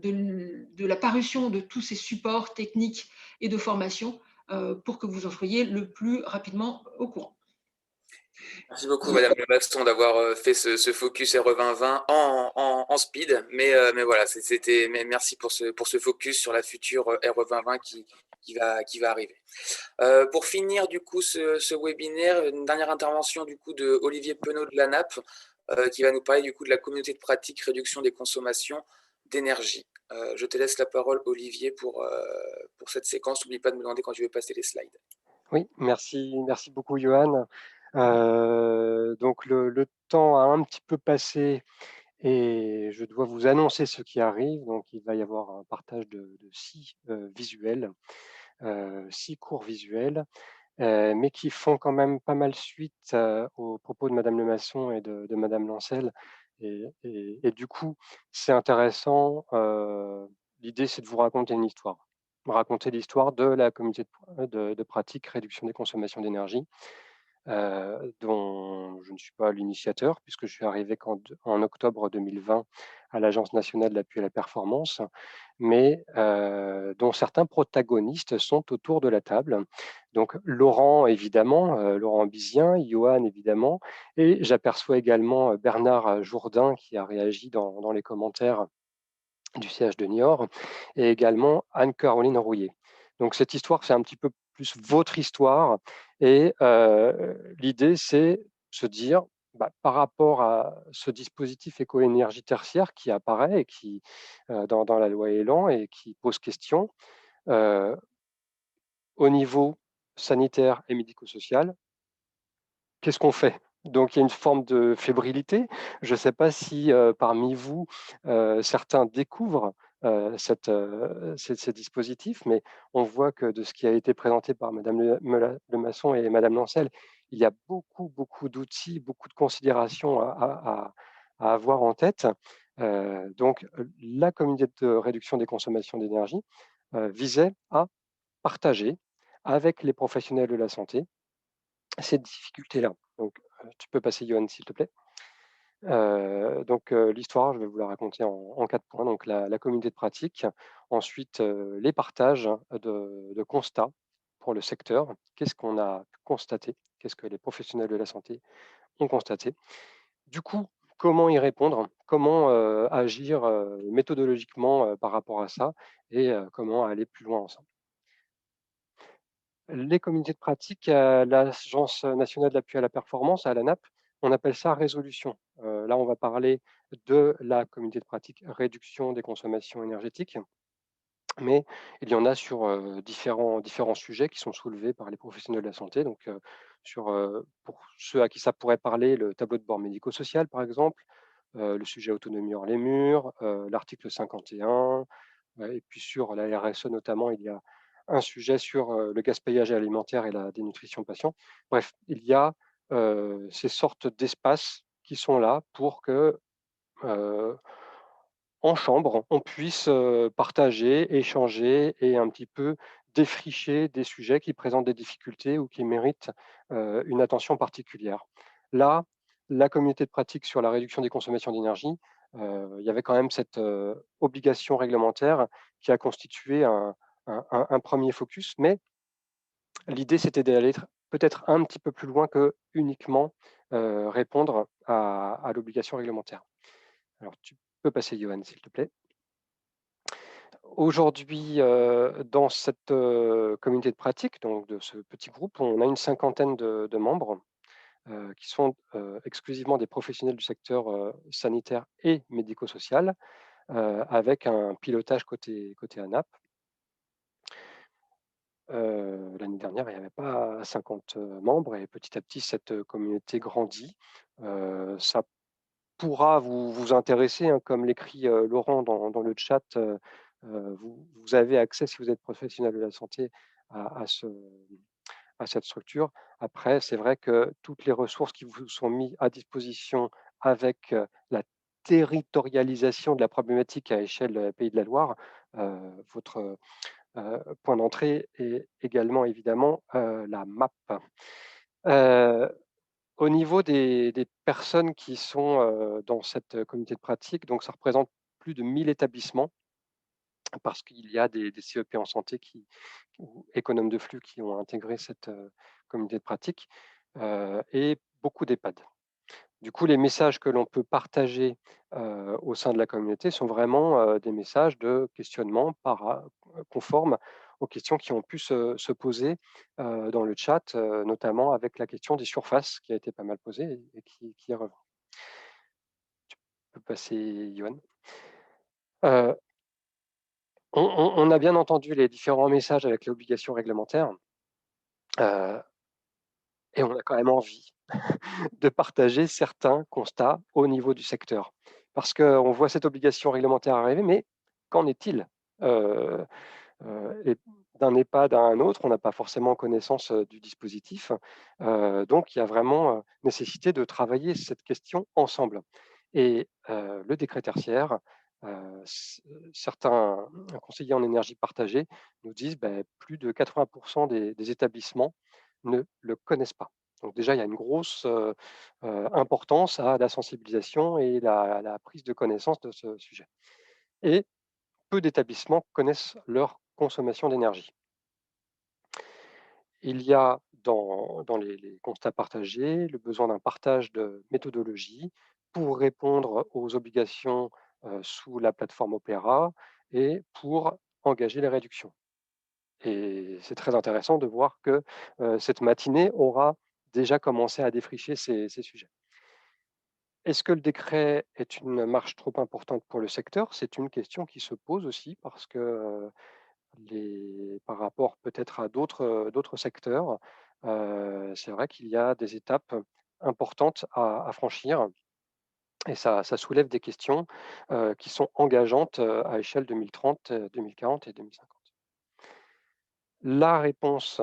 la parution de tous ces supports techniques et de formation pour que vous en soyez le plus rapidement au courant. Merci beaucoup, Madame Lemaston, d'avoir fait ce focus RE 2020 en speed. Mais voilà, merci pour ce focus sur la future RE 2020 qui va arriver. Pour finir, du coup, ce webinaire, une dernière intervention du coup de Olivier Penaud de l'ANAP, qui va nous parler du coup de la communauté de pratique réduction des consommations d'énergie. Je te laisse la parole, Olivier, pour cette séquence. N'oublie pas de me demander quand tu veux passer les slides. Oui, merci beaucoup, Johan. Donc, le temps a un petit peu passé et je dois vous annoncer ce qui arrive. Donc, il va y avoir un partage de 6 visuels, 6 cours visuels, mais qui font quand même pas mal suite aux propos de Madame Lemasson et de Madame Lancel. Et du coup, c'est intéressant. L'idée, c'est de vous raconter une histoire. Raconter l'histoire de la communauté de pratique réduction des consommations d'énergie, dont je ne suis pas l'initiateur, puisque je suis arrivé en octobre 2020 à l'Agence nationale de l'appui à la performance, mais dont certains protagonistes sont autour de la table. Donc Laurent, évidemment, Laurent Bizien, Johan, évidemment, et j'aperçois également Bernard Jourdain qui a réagi dans les commentaires du CH de Niort, et également Anne-Caroline Rouillet. Donc cette histoire, c'est un petit peu plus votre histoire, et l'idée, c'est se dire, par rapport à ce dispositif éco-énergie tertiaire qui apparaît et qui dans la loi Elan et qui pose question, au niveau sanitaire et médico-social, qu'est-ce qu'on fait Donc, il y a une forme de fébrilité. Je ne sais pas si parmi vous, certains découvrent ces dispositifs, mais on voit que de ce qui a été présenté par Madame Lemasson et Madame Lancel, il y a beaucoup d'outils, beaucoup de considérations à avoir en tête. Donc, la communauté de réduction des consommations d'énergie visait à partager avec les professionnels de la santé ces difficultés-là. Donc, tu peux passer, Johan, s'il te plaît. L'histoire, je vais vous la raconter en 4 points. Donc, la communauté de pratique, ensuite les partages de constats pour le secteur. Qu'est-ce qu'on a constaté? Qu'est-ce que les professionnels de la santé ont constaté? Du coup, comment y répondre? Comment agir méthodologiquement par rapport à ça? Et comment aller plus loin ensemble? Les communautés de pratique à l'Agence nationale d'appui à la performance, à l'ANAP, on appelle ça résolution. Là, on va parler de la communauté de pratique réduction des consommations énergétiques, mais il y en a sur différents sujets qui sont soulevés par les professionnels de la santé. Donc, pour ceux à qui ça pourrait parler, le tableau de bord médico-social, par exemple, le sujet autonomie hors les murs, l'article 51, et puis sur la RSE notamment, il y a un sujet sur le gaspillage alimentaire et la dénutrition patient. Bref, il y a ces sortes d'espaces qui sont là pour que, en chambre, on puisse partager, échanger et un petit peu défricher des sujets qui présentent des difficultés ou qui méritent une attention particulière. Là, la communauté de pratique sur la réduction des consommations d'énergie, il y avait quand même cette obligation réglementaire qui a constitué un premier focus, mais l'idée, c'était d'aller peut-être un petit peu plus loin que uniquement répondre à l'obligation réglementaire. Alors, tu peux passer, Johan, s'il te plaît. Aujourd'hui, dans cette communauté de pratique, donc de ce petit groupe, on a une cinquantaine de membres qui sont exclusivement des professionnels du secteur sanitaire et médico-social, avec un pilotage côté ANAP. L'année dernière, il n'y avait pas 50 membres et petit à petit, cette communauté grandit. Ça pourra vous intéresser, hein, comme l'écrit Laurent dans le chat. Vous avez accès, si vous êtes professionnel de la santé, à cette structure. Après, c'est vrai que toutes les ressources qui vous sont mises à disposition avec la territorialisation de la problématique à échelle Pays de la Loire, votre point d'entrée est également évidemment la MAP. Au niveau des personnes qui sont dans cette communauté de pratique, donc ça représente plus de 1000 établissements parce qu'il y a des CEP en santé ou économes de flux qui ont intégré cette communauté de pratique et beaucoup d'EHPAD. Du coup, les messages que l'on peut partager au sein de la communauté sont vraiment des messages de questionnement conformes aux questions qui ont pu se poser dans le chat, notamment avec la question des surfaces qui a été pas mal posée et qui est revenue. Tu peux passer, Johan. On a bien entendu les différents messages avec l'obligation réglementaire et on a quand même envie de partager certains constats au niveau du secteur. Parce qu'on voit cette obligation réglementaire arriver, mais qu'en est-il et d'un EHPAD à un autre, on n'a pas forcément connaissance du dispositif. Donc, il y a vraiment nécessité de travailler cette question ensemble. Et le décret tertiaire, certains conseillers en énergie partagée nous disent plus de 80% des établissements ne le connaissent pas. Donc déjà, il y a une grosse importance à la sensibilisation et la prise de connaissance de ce sujet. Et peu d'établissements connaissent leur consommation d'énergie. Il y a dans les constats partagés le besoin d'un partage de méthodologie pour répondre aux obligations sous la plateforme Opera et pour engager les réductions. Et c'est très intéressant de voir que cette matinée aura déjà commencé à défricher ces sujets. Est-ce que le décret est une marche trop importante pour le secteur? C'est une question qui se pose aussi parce que par rapport peut-être à d'autres secteurs, c'est vrai qu'il y a des étapes importante à franchir et ça soulève des questions qui sont engageantes à échelle 2030, 2040 et 2050. La réponse,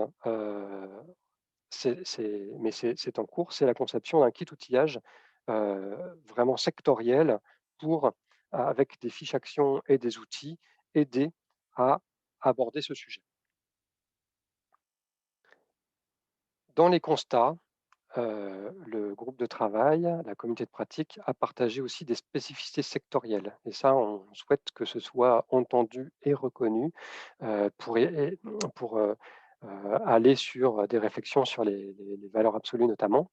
c'est en cours, c'est la conception d'un kit outillage vraiment sectoriel pour, avec des fiches actions et des outils, aider à aborder ce sujet. Dans les constats, le groupe de travail, la communauté de pratique a partagé aussi des spécificités sectorielles et ça, on souhaite que ce soit entendu et reconnu pour aller sur des réflexions sur les valeurs absolues notamment.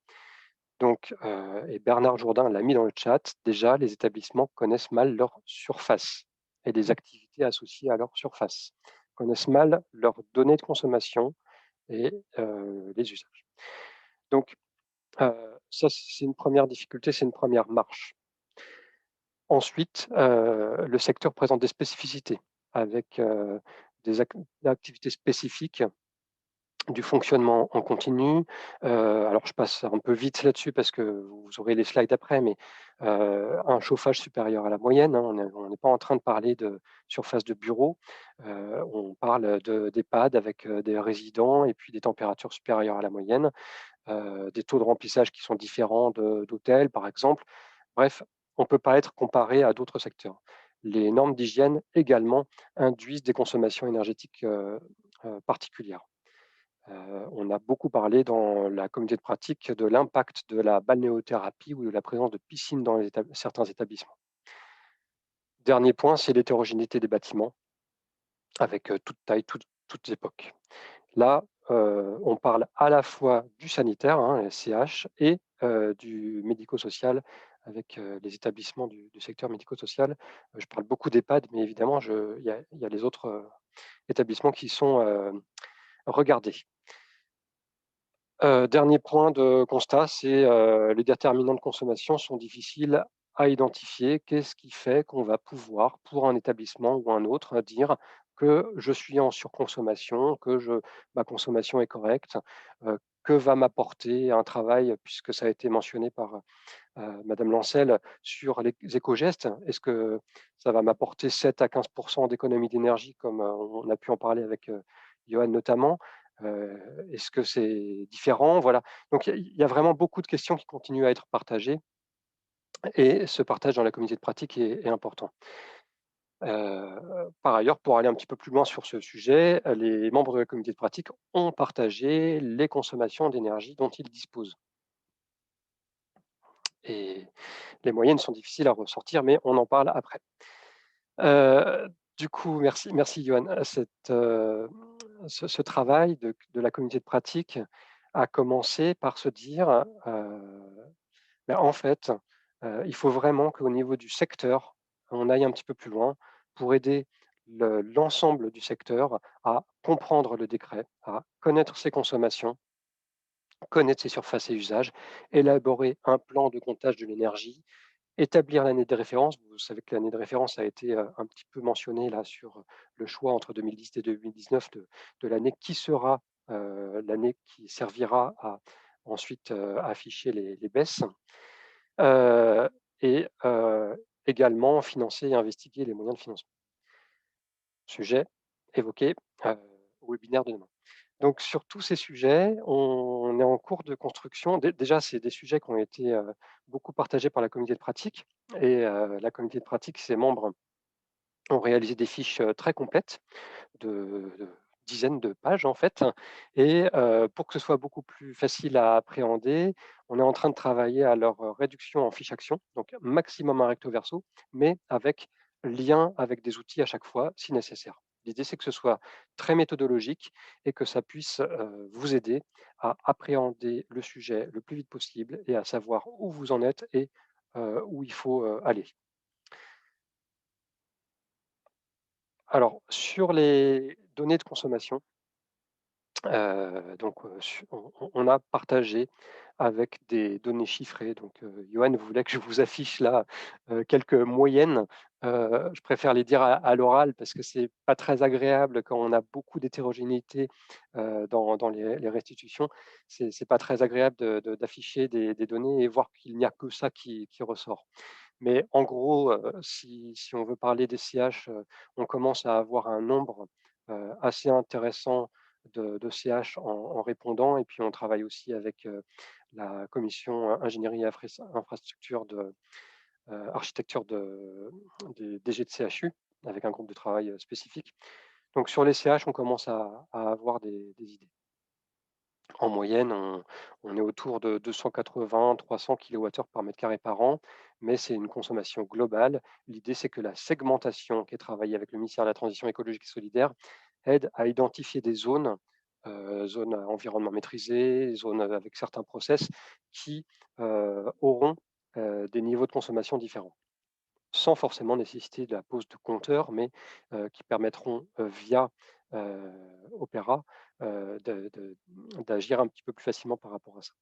Donc, et Bernard Jourdain l'a mis dans le chat, déjà, les établissements connaissent mal leur surface et les activités associées à leur surface, connaissent mal leurs données de consommation et les usages. Donc, ça, c'est une première difficulté, c'est une première marche. Ensuite, le secteur présente des spécificités avec des activités spécifiques du fonctionnement en continu. Alors je passe un peu vite là-dessus parce que vous aurez les slides après, mais un chauffage supérieur à la moyenne, hein, on n'est pas en train de parler de surface de bureau, on parle d'EHPAD avec des résidents et puis des températures supérieures à la moyenne, des taux de remplissage qui sont différents d'hôtels par exemple. Bref, on ne peut pas être comparé à d'autres secteurs. Les normes d'hygiène également induisent des consommations énergétiques particulières. On a beaucoup parlé dans la communauté de pratique de l'impact de la balnéothérapie ou de la présence de piscines dans certains établissements. Dernier point, c'est l'hétérogénéité des bâtiments avec toute taille, toutes époques. Là, on parle à la fois du sanitaire, hein, SCH, et du médico-social avec les établissements du secteur médico-social. Je parle beaucoup d'EHPAD, mais évidemment, il y a les autres établissements qui sont regardés. Dernier point de constat, c'est les déterminants de consommation sont difficiles à identifier. Qu'est-ce qui fait qu'on va pouvoir, pour un établissement ou un autre, dire que je suis en surconsommation, que ma consommation est correcte, que va m'apporter un travail, puisque ça a été mentionné par Madame Lancel, sur les éco-gestes. Est-ce que ça va m'apporter 7 à 15 % d'économie d'énergie, comme on a pu en parler avec Johan notamment? Est-ce que c'est différent? Voilà. Donc il y a vraiment beaucoup de questions qui continuent à être partagées et ce partage dans la communauté de pratique est important. Par ailleurs, pour aller un petit peu plus loin sur ce sujet, les membres de la communauté de pratique ont partagé les consommations d'énergie dont ils disposent. Et les moyennes sont difficiles à ressortir, mais on en parle après. Du coup, merci Johan. Ce travail de la communauté de pratique a commencé par se dire, en fait, il faut vraiment qu'au niveau du secteur, on aille un petit peu plus loin pour aider l'ensemble du secteur à comprendre le décret, à connaître ses consommations, connaître ses surfaces et usages, élaborer un plan de comptage de l'énergie, établir l'année de référence. Vous savez que l'année de référence a été un petit peu mentionnée là sur le choix entre 2010 et 2019 de l'année qui sera l'année qui servira à ensuite afficher les baisses. Et également financer et investiguer les moyens de financement. Sujet évoqué au webinaire de demain. Donc sur tous ces sujets, on est en cours de construction. Déjà, c'est des sujets qui ont été beaucoup partagés par la communauté de pratique et la communauté de pratique, ses membres ont réalisé des fiches très complètes de dizaines de pages en fait. Et pour que ce soit beaucoup plus facile à appréhender, on est en train de travailler à leur réduction en fiche action, donc maximum un recto verso, mais avec lien avec des outils à chaque fois si nécessaire. L'idée, c'est que ce soit très méthodologique et que ça puisse vous aider à appréhender le sujet le plus vite possible et à savoir où vous en êtes et où il faut aller. Alors, sur les données de consommation, Donc, on a partagé avec des données chiffrées. Donc, Johan voulait que je vous affiche là quelques moyennes. Je préfère les dire à l'oral parce que c'est pas très agréable quand on a beaucoup d'hétérogénéité dans les restitutions. C'est pas très agréable d'afficher des données et voir qu'il n'y a que ça qui ressort. Mais en gros, si on veut parler des CH, on commence à avoir un nombre assez intéressant de CH en répondant. Et puis, on travaille aussi avec la commission ingénierie et infrastructure de architecture des DG de CHU, avec un groupe de travail spécifique. Donc, sur les CH, on commence à avoir des idées. En moyenne, on est autour de 280-300 kWh par mètre carré par an, mais c'est une consommation globale. L'idée, c'est que la segmentation qui est travaillée avec le ministère de la Transition écologique et solidaire aide à identifier des zones, zones à environnement maîtrisé, zones avec certains process qui auront des niveaux de consommation différents, sans forcément nécessiter de la pose de compteurs, mais qui permettront via Opera d'agir un petit peu plus facilement par rapport à ça.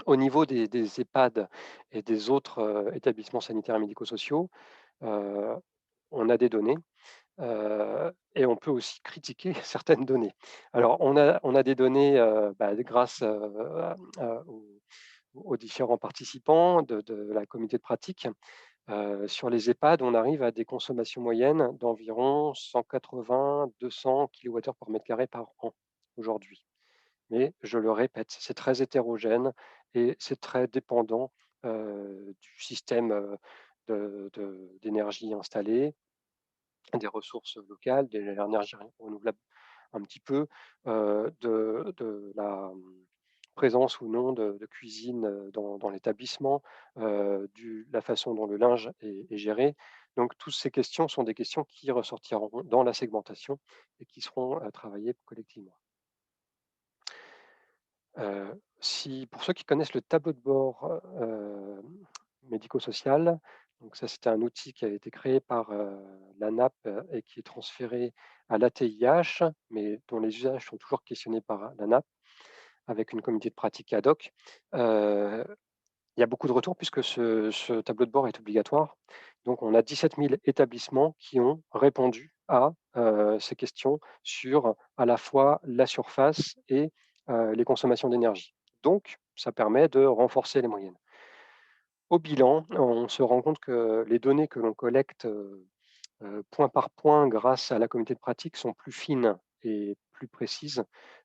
Au niveau des EHPAD et des autres établissements sanitaires et médico-sociaux, on a des données et on peut aussi critiquer certaines données. Alors, on a des données grâce aux différents participants de la communauté de pratique. Sur les EHPAD, on arrive à des consommations moyennes d'environ 180-200 kWh par mètre carré par an aujourd'hui. Mais je le répète, c'est très hétérogène et c'est très dépendant du système d'énergie installé, des ressources locales, de l'énergie renouvelable un petit peu, de la présence ou non de cuisine dans l'établissement, la façon dont le linge est géré. Donc, toutes ces questions sont des questions qui ressortiront dans la segmentation et qui seront travaillées collectivement. Pour ceux qui connaissent le tableau de bord médico-social, donc ça c'était un outil qui a été créé par l'ANAP et qui est transféré à l'ATIH, mais dont les usages sont toujours questionnés par l'ANAP avec une communauté de pratique ad hoc. Il y a beaucoup de retours puisque ce tableau de bord est obligatoire. Donc, on a 17 000 établissements qui ont répondu à ces questions sur à la fois la surface et les consommations d'énergie. Donc, ça permet de renforcer les moyennes. Au bilan, on se rend compte que les données que l'on collecte point par point grâce à la communauté de pratique sont plus fines et plus précises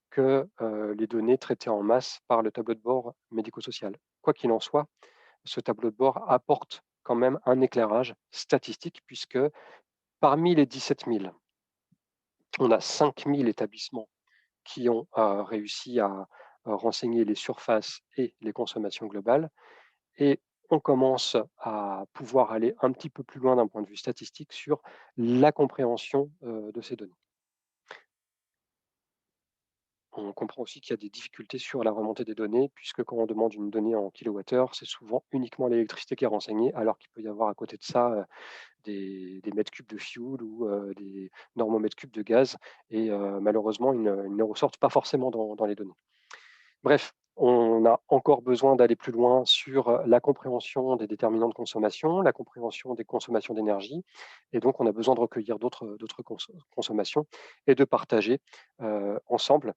que les données traitées en masse par le tableau de bord médico-social. Quoi qu'il en soit, ce tableau de bord apporte quand même un éclairage statistique puisque parmi les 17 000, on a 5 000 établissements qui ont réussi à renseigner les surfaces et les consommations globales. Et on commence à pouvoir aller un petit peu plus loin d'un point de vue statistique sur la compréhension de ces données. On comprend aussi qu'il y a des difficultés sur la remontée des données, puisque quand on demande une donnée en kilowattheure, c'est souvent uniquement l'électricité qui est renseignée, alors qu'il peut y avoir à côté de ça des mètres cubes de fuel ou des normaux-mètres cubes de gaz, et malheureusement, ils ne ressortent pas forcément dans les données. Bref, on a encore besoin d'aller plus loin sur la compréhension des déterminants de consommation, la compréhension des consommations d'énergie, et donc on a besoin de recueillir d'autres consommations et de partager ensemble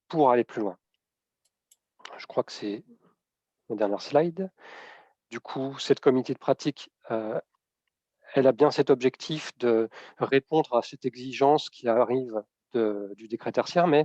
pour aller plus loin. Je crois que c'est la dernière slide. Du coup, cette communauté de pratique, elle a bien cet objectif de répondre à cette exigence qui arrive du décret tertiaire, mais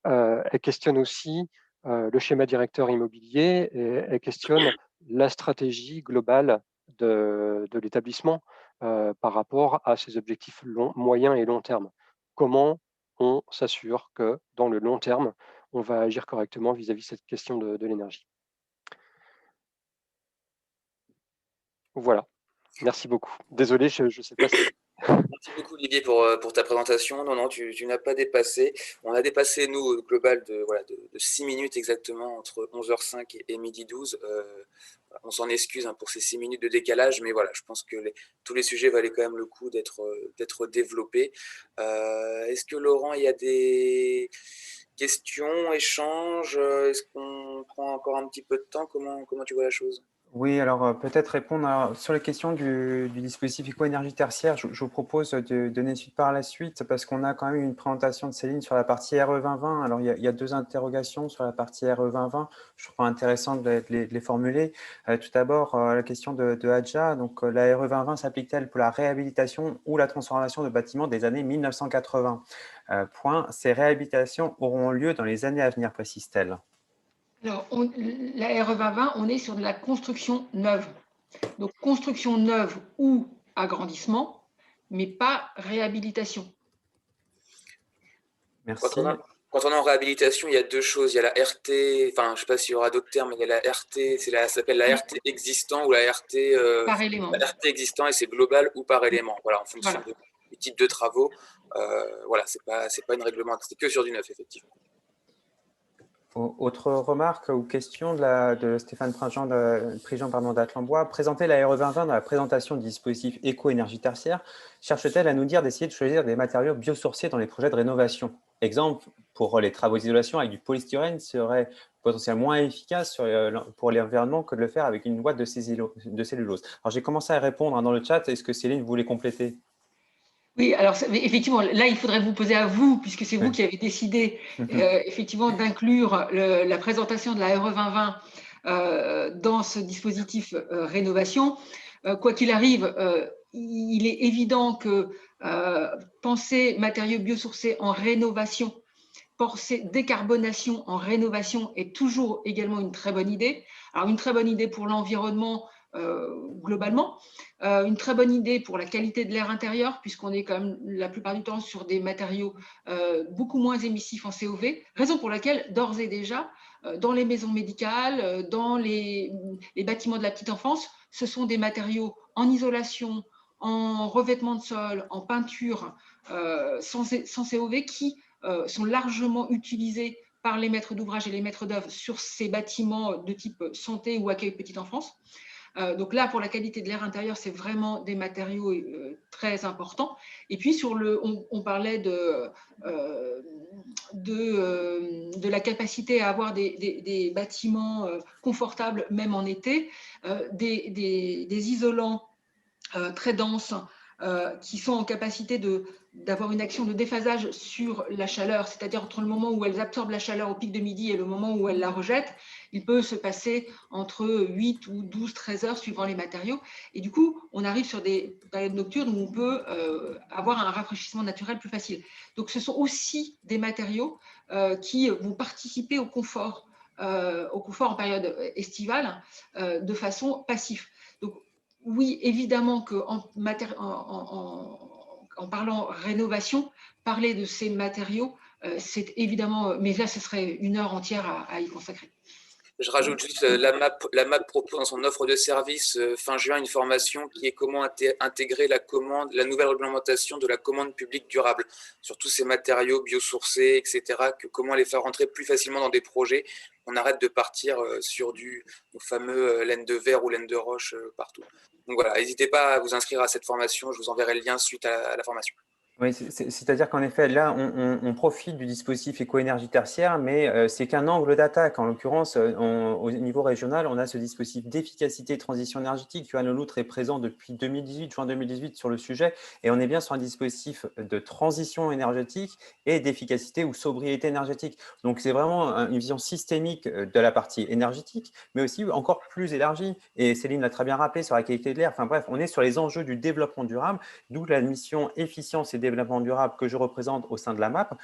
elle questionne aussi le schéma directeur immobilier et elle questionne la stratégie globale de l'établissement par rapport à ses objectifs moyen et long terme. Comment on s'assure que dans le long terme, on va agir correctement vis-à-vis de cette question de l'énergie. Voilà, merci beaucoup. Désolé, je ne sais pas si... Merci beaucoup Olivier pour ta présentation. Non, tu n'as pas dépassé. On a dépassé, nous, au global de 6 minutes exactement, entre 11h05 et midi 12. On s'en excuse pour ces 6 minutes de décalage, mais voilà, je pense que tous les sujets valaient quand même le coup d'être développés. Est-ce que Laurent, il y a des Questions, échanges, est-ce qu'on prend encore un petit peu de temps? Comment tu vois la chose? Oui, alors peut-être répondre sur les questions du dispositif éco-énergie tertiaire. Je vous propose de donner suite par la suite parce qu'on a quand même une présentation de Céline sur la partie RE 2020. Alors, il y a deux interrogations sur la partie RE 2020. Je trouve intéressant de les formuler. Tout d'abord, la question de Hadja. Donc, la RE 2020 s'applique-t-elle pour la réhabilitation ou la transformation de bâtiments des années 1980 ? Point. Ces réhabilitations auront lieu dans les années à venir, précise-t-elle. Alors, la RE 2020, on est sur de la construction neuve. Donc, construction neuve ou agrandissement, mais pas réhabilitation. Merci. Quand on est en réhabilitation, il y a deux choses. Il y a la RT, enfin, je ne sais pas s'il y aura d'autres termes, mais il y a la RT, ça s'appelle la RT existant ou la RT, Par élément. la RT existant et c'est global ou par élément. Voilà, en fonction du type de travaux. Voilà, c'est pas une réglementation, c'est que sur du neuf, effectivement. Autre remarque ou question de Stéphane Prigent d'Atlambois. Présenter la RE 2020 dans la présentation du dispositif éco-énergie tertiaire cherche-t-elle à nous dire d'essayer de choisir des matériaux biosourcés dans les projets de rénovation? Exemple, pour les travaux d'isolation avec du polystyrène serait potentiellement moins efficace pour l'environnement que de le faire avec une boîte de cellulose. Alors j'ai commencé à répondre dans le chat. Est-ce que Céline voulait compléter? Oui, alors effectivement, là, il faudrait vous poser à vous, puisque c'est vous qui avez décidé effectivement d'inclure la présentation de la RE 2020 dans ce dispositif rénovation. Quoi qu'il arrive, il est évident que penser matériaux biosourcés en rénovation, penser décarbonation en rénovation est toujours également une très bonne idée. Alors, une très bonne idée pour l'environnement globalement, une très bonne idée pour la qualité de l'air intérieur, puisqu'on est quand même la plupart du temps sur des matériaux beaucoup moins émissifs en COV, raison pour laquelle, d'ores et déjà, dans les maisons médicales, dans les bâtiments de la petite enfance, ce sont des matériaux en isolation, en revêtement de sol, en peinture, sans COV qui sont largement utilisés par les maîtres d'ouvrage et les maîtres d'œuvre sur ces bâtiments de type santé ou accueil petite enfance. Donc là, pour la qualité de l'air intérieur, c'est vraiment des matériaux très importants. Et puis, on parlait de la capacité à avoir des bâtiments confortables, même en été, des isolants très denses qui sont en capacité d'avoir une action de déphasage sur la chaleur, c'est-à-dire entre le moment où elles absorbent la chaleur au pic de midi et le moment où elles la rejettent, il peut se passer entre 8 ou 12, 13 heures suivant les matériaux. Et du coup, on arrive sur des périodes nocturnes où on peut avoir un rafraîchissement naturel plus facile. Donc, ce sont aussi des matériaux qui vont participer au confort en période estivale de façon passive. Donc, oui, évidemment qu'en parlant rénovation, parler de ces matériaux, c'est évidemment, mais là, ce serait une heure entière à y consacrer. Je rajoute juste, la MAP propose dans son offre de service fin juin une formation qui est comment intégrer la nouvelle réglementation de la commande publique durable sur tous ces matériaux biosourcés, etc., comment les faire rentrer plus facilement dans des projets. On arrête de partir sur nos fameux laine de verre ou laine de roche partout. Donc voilà, n'hésitez pas à vous inscrire à cette formation, je vous enverrai le lien suite à la formation. Oui, c'est-à-dire qu'en effet, là, on profite du dispositif éco-énergie tertiaire, mais c'est qu'un angle d'attaque. En l'occurrence, au niveau régional, on a ce dispositif d'efficacité et transition énergétique. Johan Leloutre est présent depuis 2018, juin 2018 sur le sujet, et on est bien sur un dispositif de transition énergétique et d'efficacité ou sobriété énergétique. Donc, c'est vraiment une vision systémique de la partie énergétique, mais aussi encore plus élargie. Et Céline l'a très bien rappelé sur la qualité de l'air. Enfin bref, on est sur les enjeux du développement durable, d'où la mission efficience et développement durable que je représente au sein de la MAP,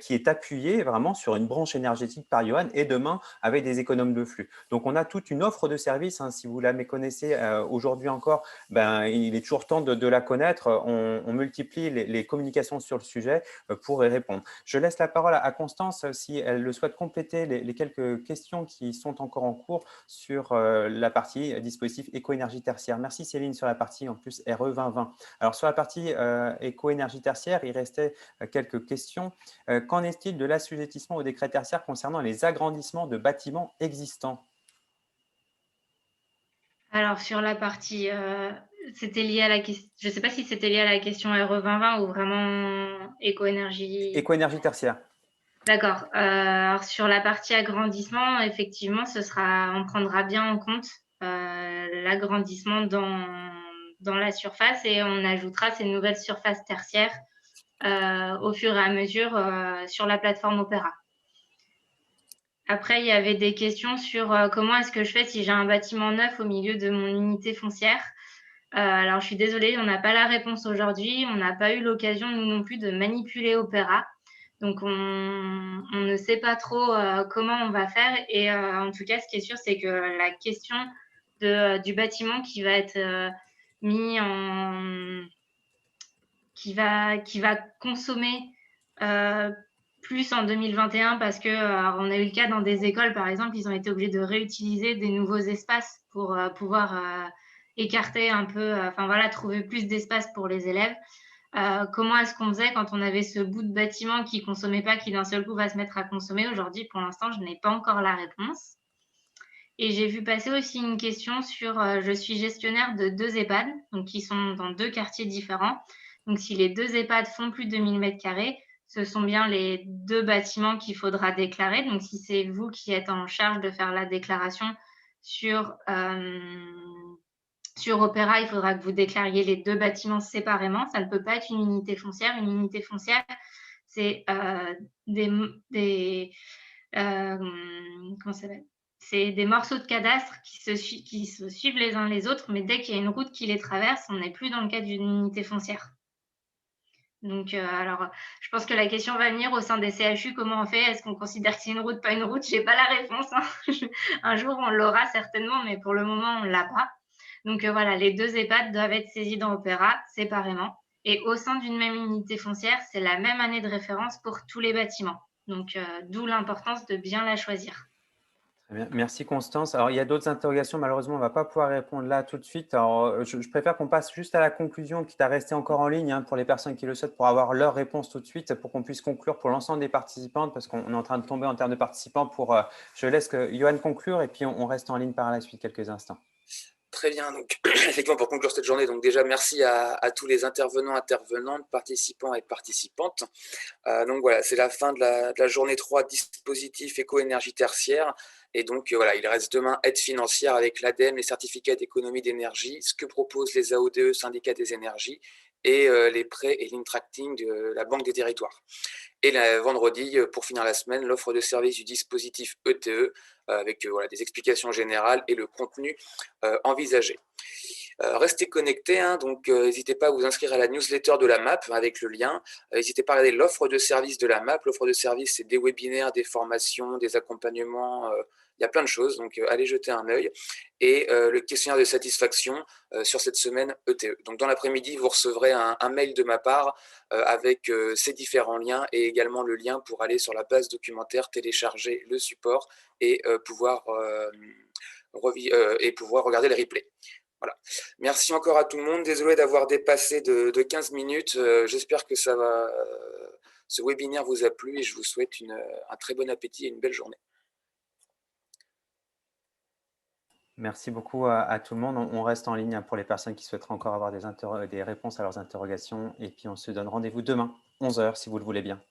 qui est appuyée vraiment sur une branche énergétique par Johan et demain avec des économes de flux. Donc, on a toute une offre de services. Si vous la méconnaissez aujourd'hui encore, il est toujours temps de la connaître. On multiplie les communications sur le sujet pour y répondre. Je laisse la parole à Constance si elle le souhaite compléter les quelques questions qui sont encore en cours sur la partie dispositif éco-énergie tertiaire. Merci Céline sur la partie en plus RE 2020. Alors, sur la partie éco-énergie tertiaire, il restait quelques questions. Qu'en est-il de l'assujettissement au décret tertiaire concernant les agrandissements de bâtiments existants? Alors, sur la partie, c'était lié à la question, je ne sais pas si c'était lié à la question RE 2020 ou vraiment éco-énergie. Éco-énergie tertiaire. D'accord. Alors sur la partie agrandissement, effectivement, on prendra bien en compte l'agrandissement dans la surface et on ajoutera ces nouvelles surfaces tertiaires au fur et à mesure sur la plateforme Opéra. Après, il y avait des questions sur comment est-ce que je fais si j'ai un bâtiment neuf au milieu de mon unité foncière. Alors, je suis désolée, on n'a pas la réponse aujourd'hui. On n'a pas eu l'occasion, nous non plus, de manipuler Opéra. Donc, on ne sait pas trop comment on va faire. Et en tout cas, ce qui est sûr, c'est que la question du bâtiment qui va être mis en… qui va consommer plus en 2021 parce que on a eu le cas dans des écoles, par exemple, ils ont été obligés de réutiliser des nouveaux espaces pour pouvoir écarter un peu, enfin voilà, trouver plus d'espace pour les élèves. Comment est-ce qu'on faisait quand on avait ce bout de bâtiment qui ne consommait pas, qui d'un seul coup va se mettre à consommer? Aujourd'hui, pour l'instant, je n'ai pas encore la réponse. Et j'ai vu passer aussi une question sur je suis gestionnaire de 2 EHPAD, donc qui sont dans 2 quartiers différents. Donc, si les 2 EHPAD font plus de 1000 m², ce sont bien les 2 bâtiments qu'il faudra déclarer. Donc, si c'est vous qui êtes en charge de faire la déclaration sur Opéra, il faudra que vous déclariez les 2 bâtiments séparément. Ça ne peut pas être une unité foncière. Une unité foncière, c'est comment ça s'appelle? C'est des morceaux de cadastre qui se suivent les uns les autres, mais dès qu'il y a une route qui les traverse, on n'est plus dans le cadre d'une unité foncière. Donc, alors, je pense que la question va venir au sein des CHU, comment on fait? Est-ce qu'on considère que c'est une route, pas une route? Je n'ai pas la réponse, hein. Un jour, on l'aura certainement, mais pour le moment, on ne l'a pas. Donc, voilà, les 2 EHPAD doivent être saisis dans Opéra séparément. Et au sein d'une même unité foncière, c'est la même année de référence pour tous les bâtiments. Donc, d'où l'importance de bien la choisir. Très bien. Merci Constance. Alors, il y a d'autres interrogations. Malheureusement, on ne va pas pouvoir répondre là tout de suite. Alors, je préfère qu'on passe juste à la conclusion, quitte à rester encore en ligne pour les personnes qui le souhaitent, pour avoir leur réponse tout de suite, pour qu'on puisse conclure pour l'ensemble des participantes, parce qu'on est en train de tomber en termes de participants. Je laisse Johan conclure et puis on reste en ligne par la suite quelques instants. Très bien, donc effectivement pour conclure cette journée, donc déjà merci à tous les intervenants, intervenantes, participants et participantes. Donc voilà, c'est la fin de la journée 3 dispositif éco-énergie tertiaire. Et donc voilà, il reste demain aide financière avec l'ADEME, les certificats d'économie d'énergie, ce que proposent les AODE, syndicats des énergies, et les prêts et l'intracting de la Banque des territoires. Et vendredi, pour finir la semaine, l'offre de service du dispositif ETE avec voilà, des explications générales et le contenu envisagé. Restez connectés, donc n'hésitez pas à vous inscrire à la newsletter de la MAP avec le lien. N'hésitez pas à regarder l'offre de service de la MAP. L'offre de service, c'est des webinaires, des formations, des accompagnements. Il y a plein de choses, donc allez jeter un œil. Et le questionnaire de satisfaction sur cette semaine ETE. Donc dans l'après-midi, vous recevrez un mail de ma part avec ces différents liens et également le lien pour aller sur la base documentaire, télécharger le support et pouvoir regarder les replays. Voilà. Merci encore à tout le monde. Désolé d'avoir dépassé de 15 minutes. J'espère que ce webinaire vous a plu et je vous souhaite un très bon appétit et une belle journée. Merci beaucoup à tout le monde. On reste en ligne pour les personnes qui souhaiteraient encore avoir des réponses à leurs interrogations. Et puis, on se donne rendez-vous demain, 11 h, si vous le voulez bien.